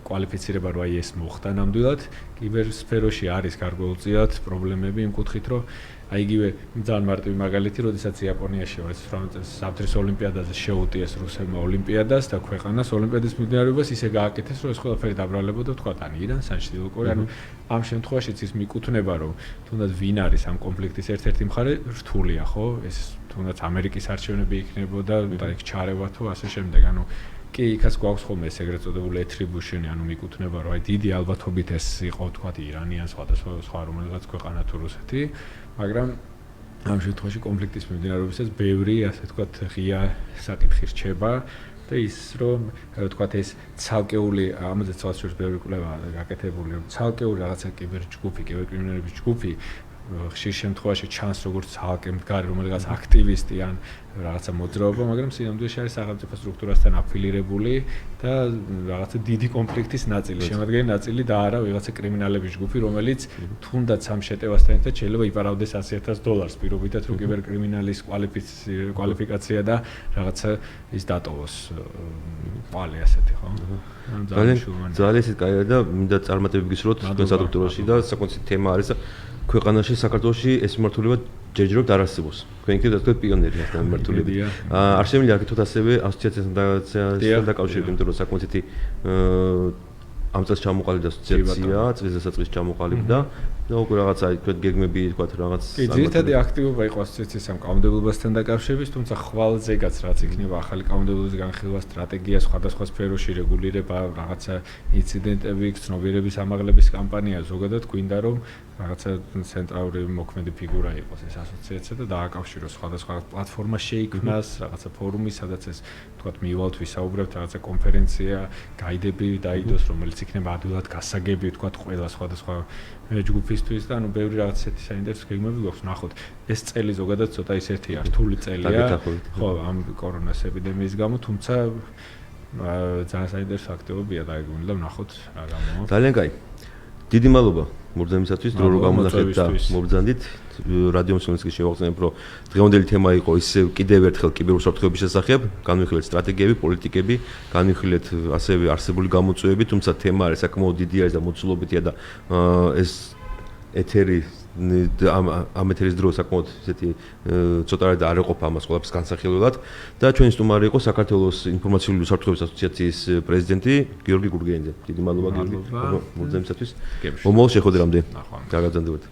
კვალიფიცირება, რომ აი ეს მოხდა ნამდვილად კიბერსფეროში არის გარკვეულწილად პრობლემები იმ კუთხით, რომ აი იგივე ძალიან მარტივი მაგალითი, როდესაც იაპონიაში 2018 წელს ზამთრის ოლიმპიადაზე შეუტიეს რუსებმა ოლიმპიადას და ქვეყანას ოლიმპიადის მიმდინარეობას ისე გააკეთეს, რომ ეს ყველაფერი დაბრალებოდა თქვა ან ირანს, ან ჩრდილო კორეას, ანუ ამ შემთხვევაშიც ის მიკუთვნება, რომ თუნდაც ვინ არის ამ კონფლიქტის ერთ-ერთი მხარე, რთულია, ხო? ეს თუნდაც ამერიკის არჩევნები იქნებოდა და იქ ჩარევა თუ ასე შემდეგ. ანუ კი, იქაც გვაქვს ხოლმე ეს ეგრეთ წოდებული attribution, ანუ მიკუთვნება, რომ აი დიდი ალბათობით ეს იყო თქვა ირანი ან სხვა რომელიღაც ქვეყანა თუ რუსეთი, მაგრამ ამ შემთხვევაში კონფლიქტის მიმდინარეობისას ბევრი, ასე ვთქვათ, ღია საკითხი რჩება და ის რომ, ვთქვათ, ეს ცალკეული, ამაზე ცალსშორს ბევრი კვლევა გაკეთებული, რომ ცალკეული რაღაცა კიბერჯგუფი, კიბერკრიმინალების ჯგუფი ხშირ შემთხვევაში ჩანს როგორც ცალკე მდგარი რომელიღაც აქტივისტი ან რაღაცა მოძრაობა, მაგრამ სინამდვილეში არის სახელმწიფო სტრუქტურასთან აფილირებული და რაღაცა დიდი კონფლიქტის ნაწილი, შემადგენელი ნაწილი და არა ვიღაცა კრიმინალების ჯგუფი, რომელიც თუნდაც ამ შეტევასთან ერთად შეიძლება იპარავდეს $100,000 პირობითად, რომ კიბერკრიმინალის კვალიფიკაცია და რაღაცა ის დატოვოს ყვალი ასეთი, ხო? ძალიან ისეთ კაია და მინდა წარმატებით გისურვოთ თქვენ სადოქტოროში და საკონცერტო თემა არის ქვეყანაში, საქართველოში ეს მიმართულება ჯერჯერობით არ არსებობს. თქვენ იქნებით ასე ვთქვათ პიონერი ამ მიმართულებით. არ შემიძლია გითხრათ ასევე ასოციაციასთან დაკავშირებით, იმიტომ რომ საკონცერტი ამ წელს ჩამოყალიბდა ასოციაცია, წლის დასაწყისში ჩამოყალიბდა და უკვე რაღაცა თქვენ გეგმები თქვათ რაღაც ძირითადი აქტივობა იყო ასოციაციის ამ კანონმდებლობასთან დაკავშირებით, თუმცა ხვალზეგაც რაც იქნება ახალი კანონმდებლობის განხილვა, სტრატეგია, სხვადასხვა სფეროში რეგულირება, რაღაცა ინციდენტები, ცნობიერების ამაღლების კამპანია, ზოგადად გვინდა რომ რაღაცა ცენტრალური მოქმედი ფიგურა იყოს ეს ასოციაცია და დააკავშიროს სხვადასხვა პლატფორმა შეიქმნას, რაღაცა ფორუმი, სადაც ეს თქვათ მივალთ, ვისაუბრებთ, რაღაცა კონფერენცია, გაიდები დაიდოს, რომელიც იქნება ადვილად გასაგები, თქვათ ყველა სხვადასხვა ჯგუფისთვის და ანუ ბევრი რაღაც ესეთი საინტერესო გეგმები გვაქვს. ნახოთ, ეს წელი ზოგადად ცოტა ისეთია, რთული წელია. ხო, ამ კორონას ეპიდემიის გამო, თუმცა ძალიან საინტერესო აქტივობია და აიგონდა ვნახოთ რა გამოვა. ძალიან კაი. დიდი მადლობა მობრძანებისათვის, დრო რომ გამონახეთ და მობრძანდით. რადიო მსმენელს შევახსენებ, რომ დღევანდელი თემა იყო ისევ კიდევ ერთხელ კიბერუსაფრთხოების შესახებ, განვიხილეთ სტრატეგიები, პოლიტიკები, განვიხილეთ ასევე არსებული გამოწვევები, თუმცა თემა არის საკმაოდ დიდი არის და მოცულობითია და ეს ეთერი ამ ეთერის დრო საკმაოდ ისეთი ცოტა და არ ეყოფა ამას ყველაფერს განსახილველად და ჩვენი სტუმარი იყო საქართველოს ინფორმაციული უსაფრთხოების ასოციაციის პრეზიდენტი გიორგი გურგენიძე. დიდი მადლობა გიორგი მობრძანებისათვის. მომავალ შეხვედრამდე. გაგაძანდებათ.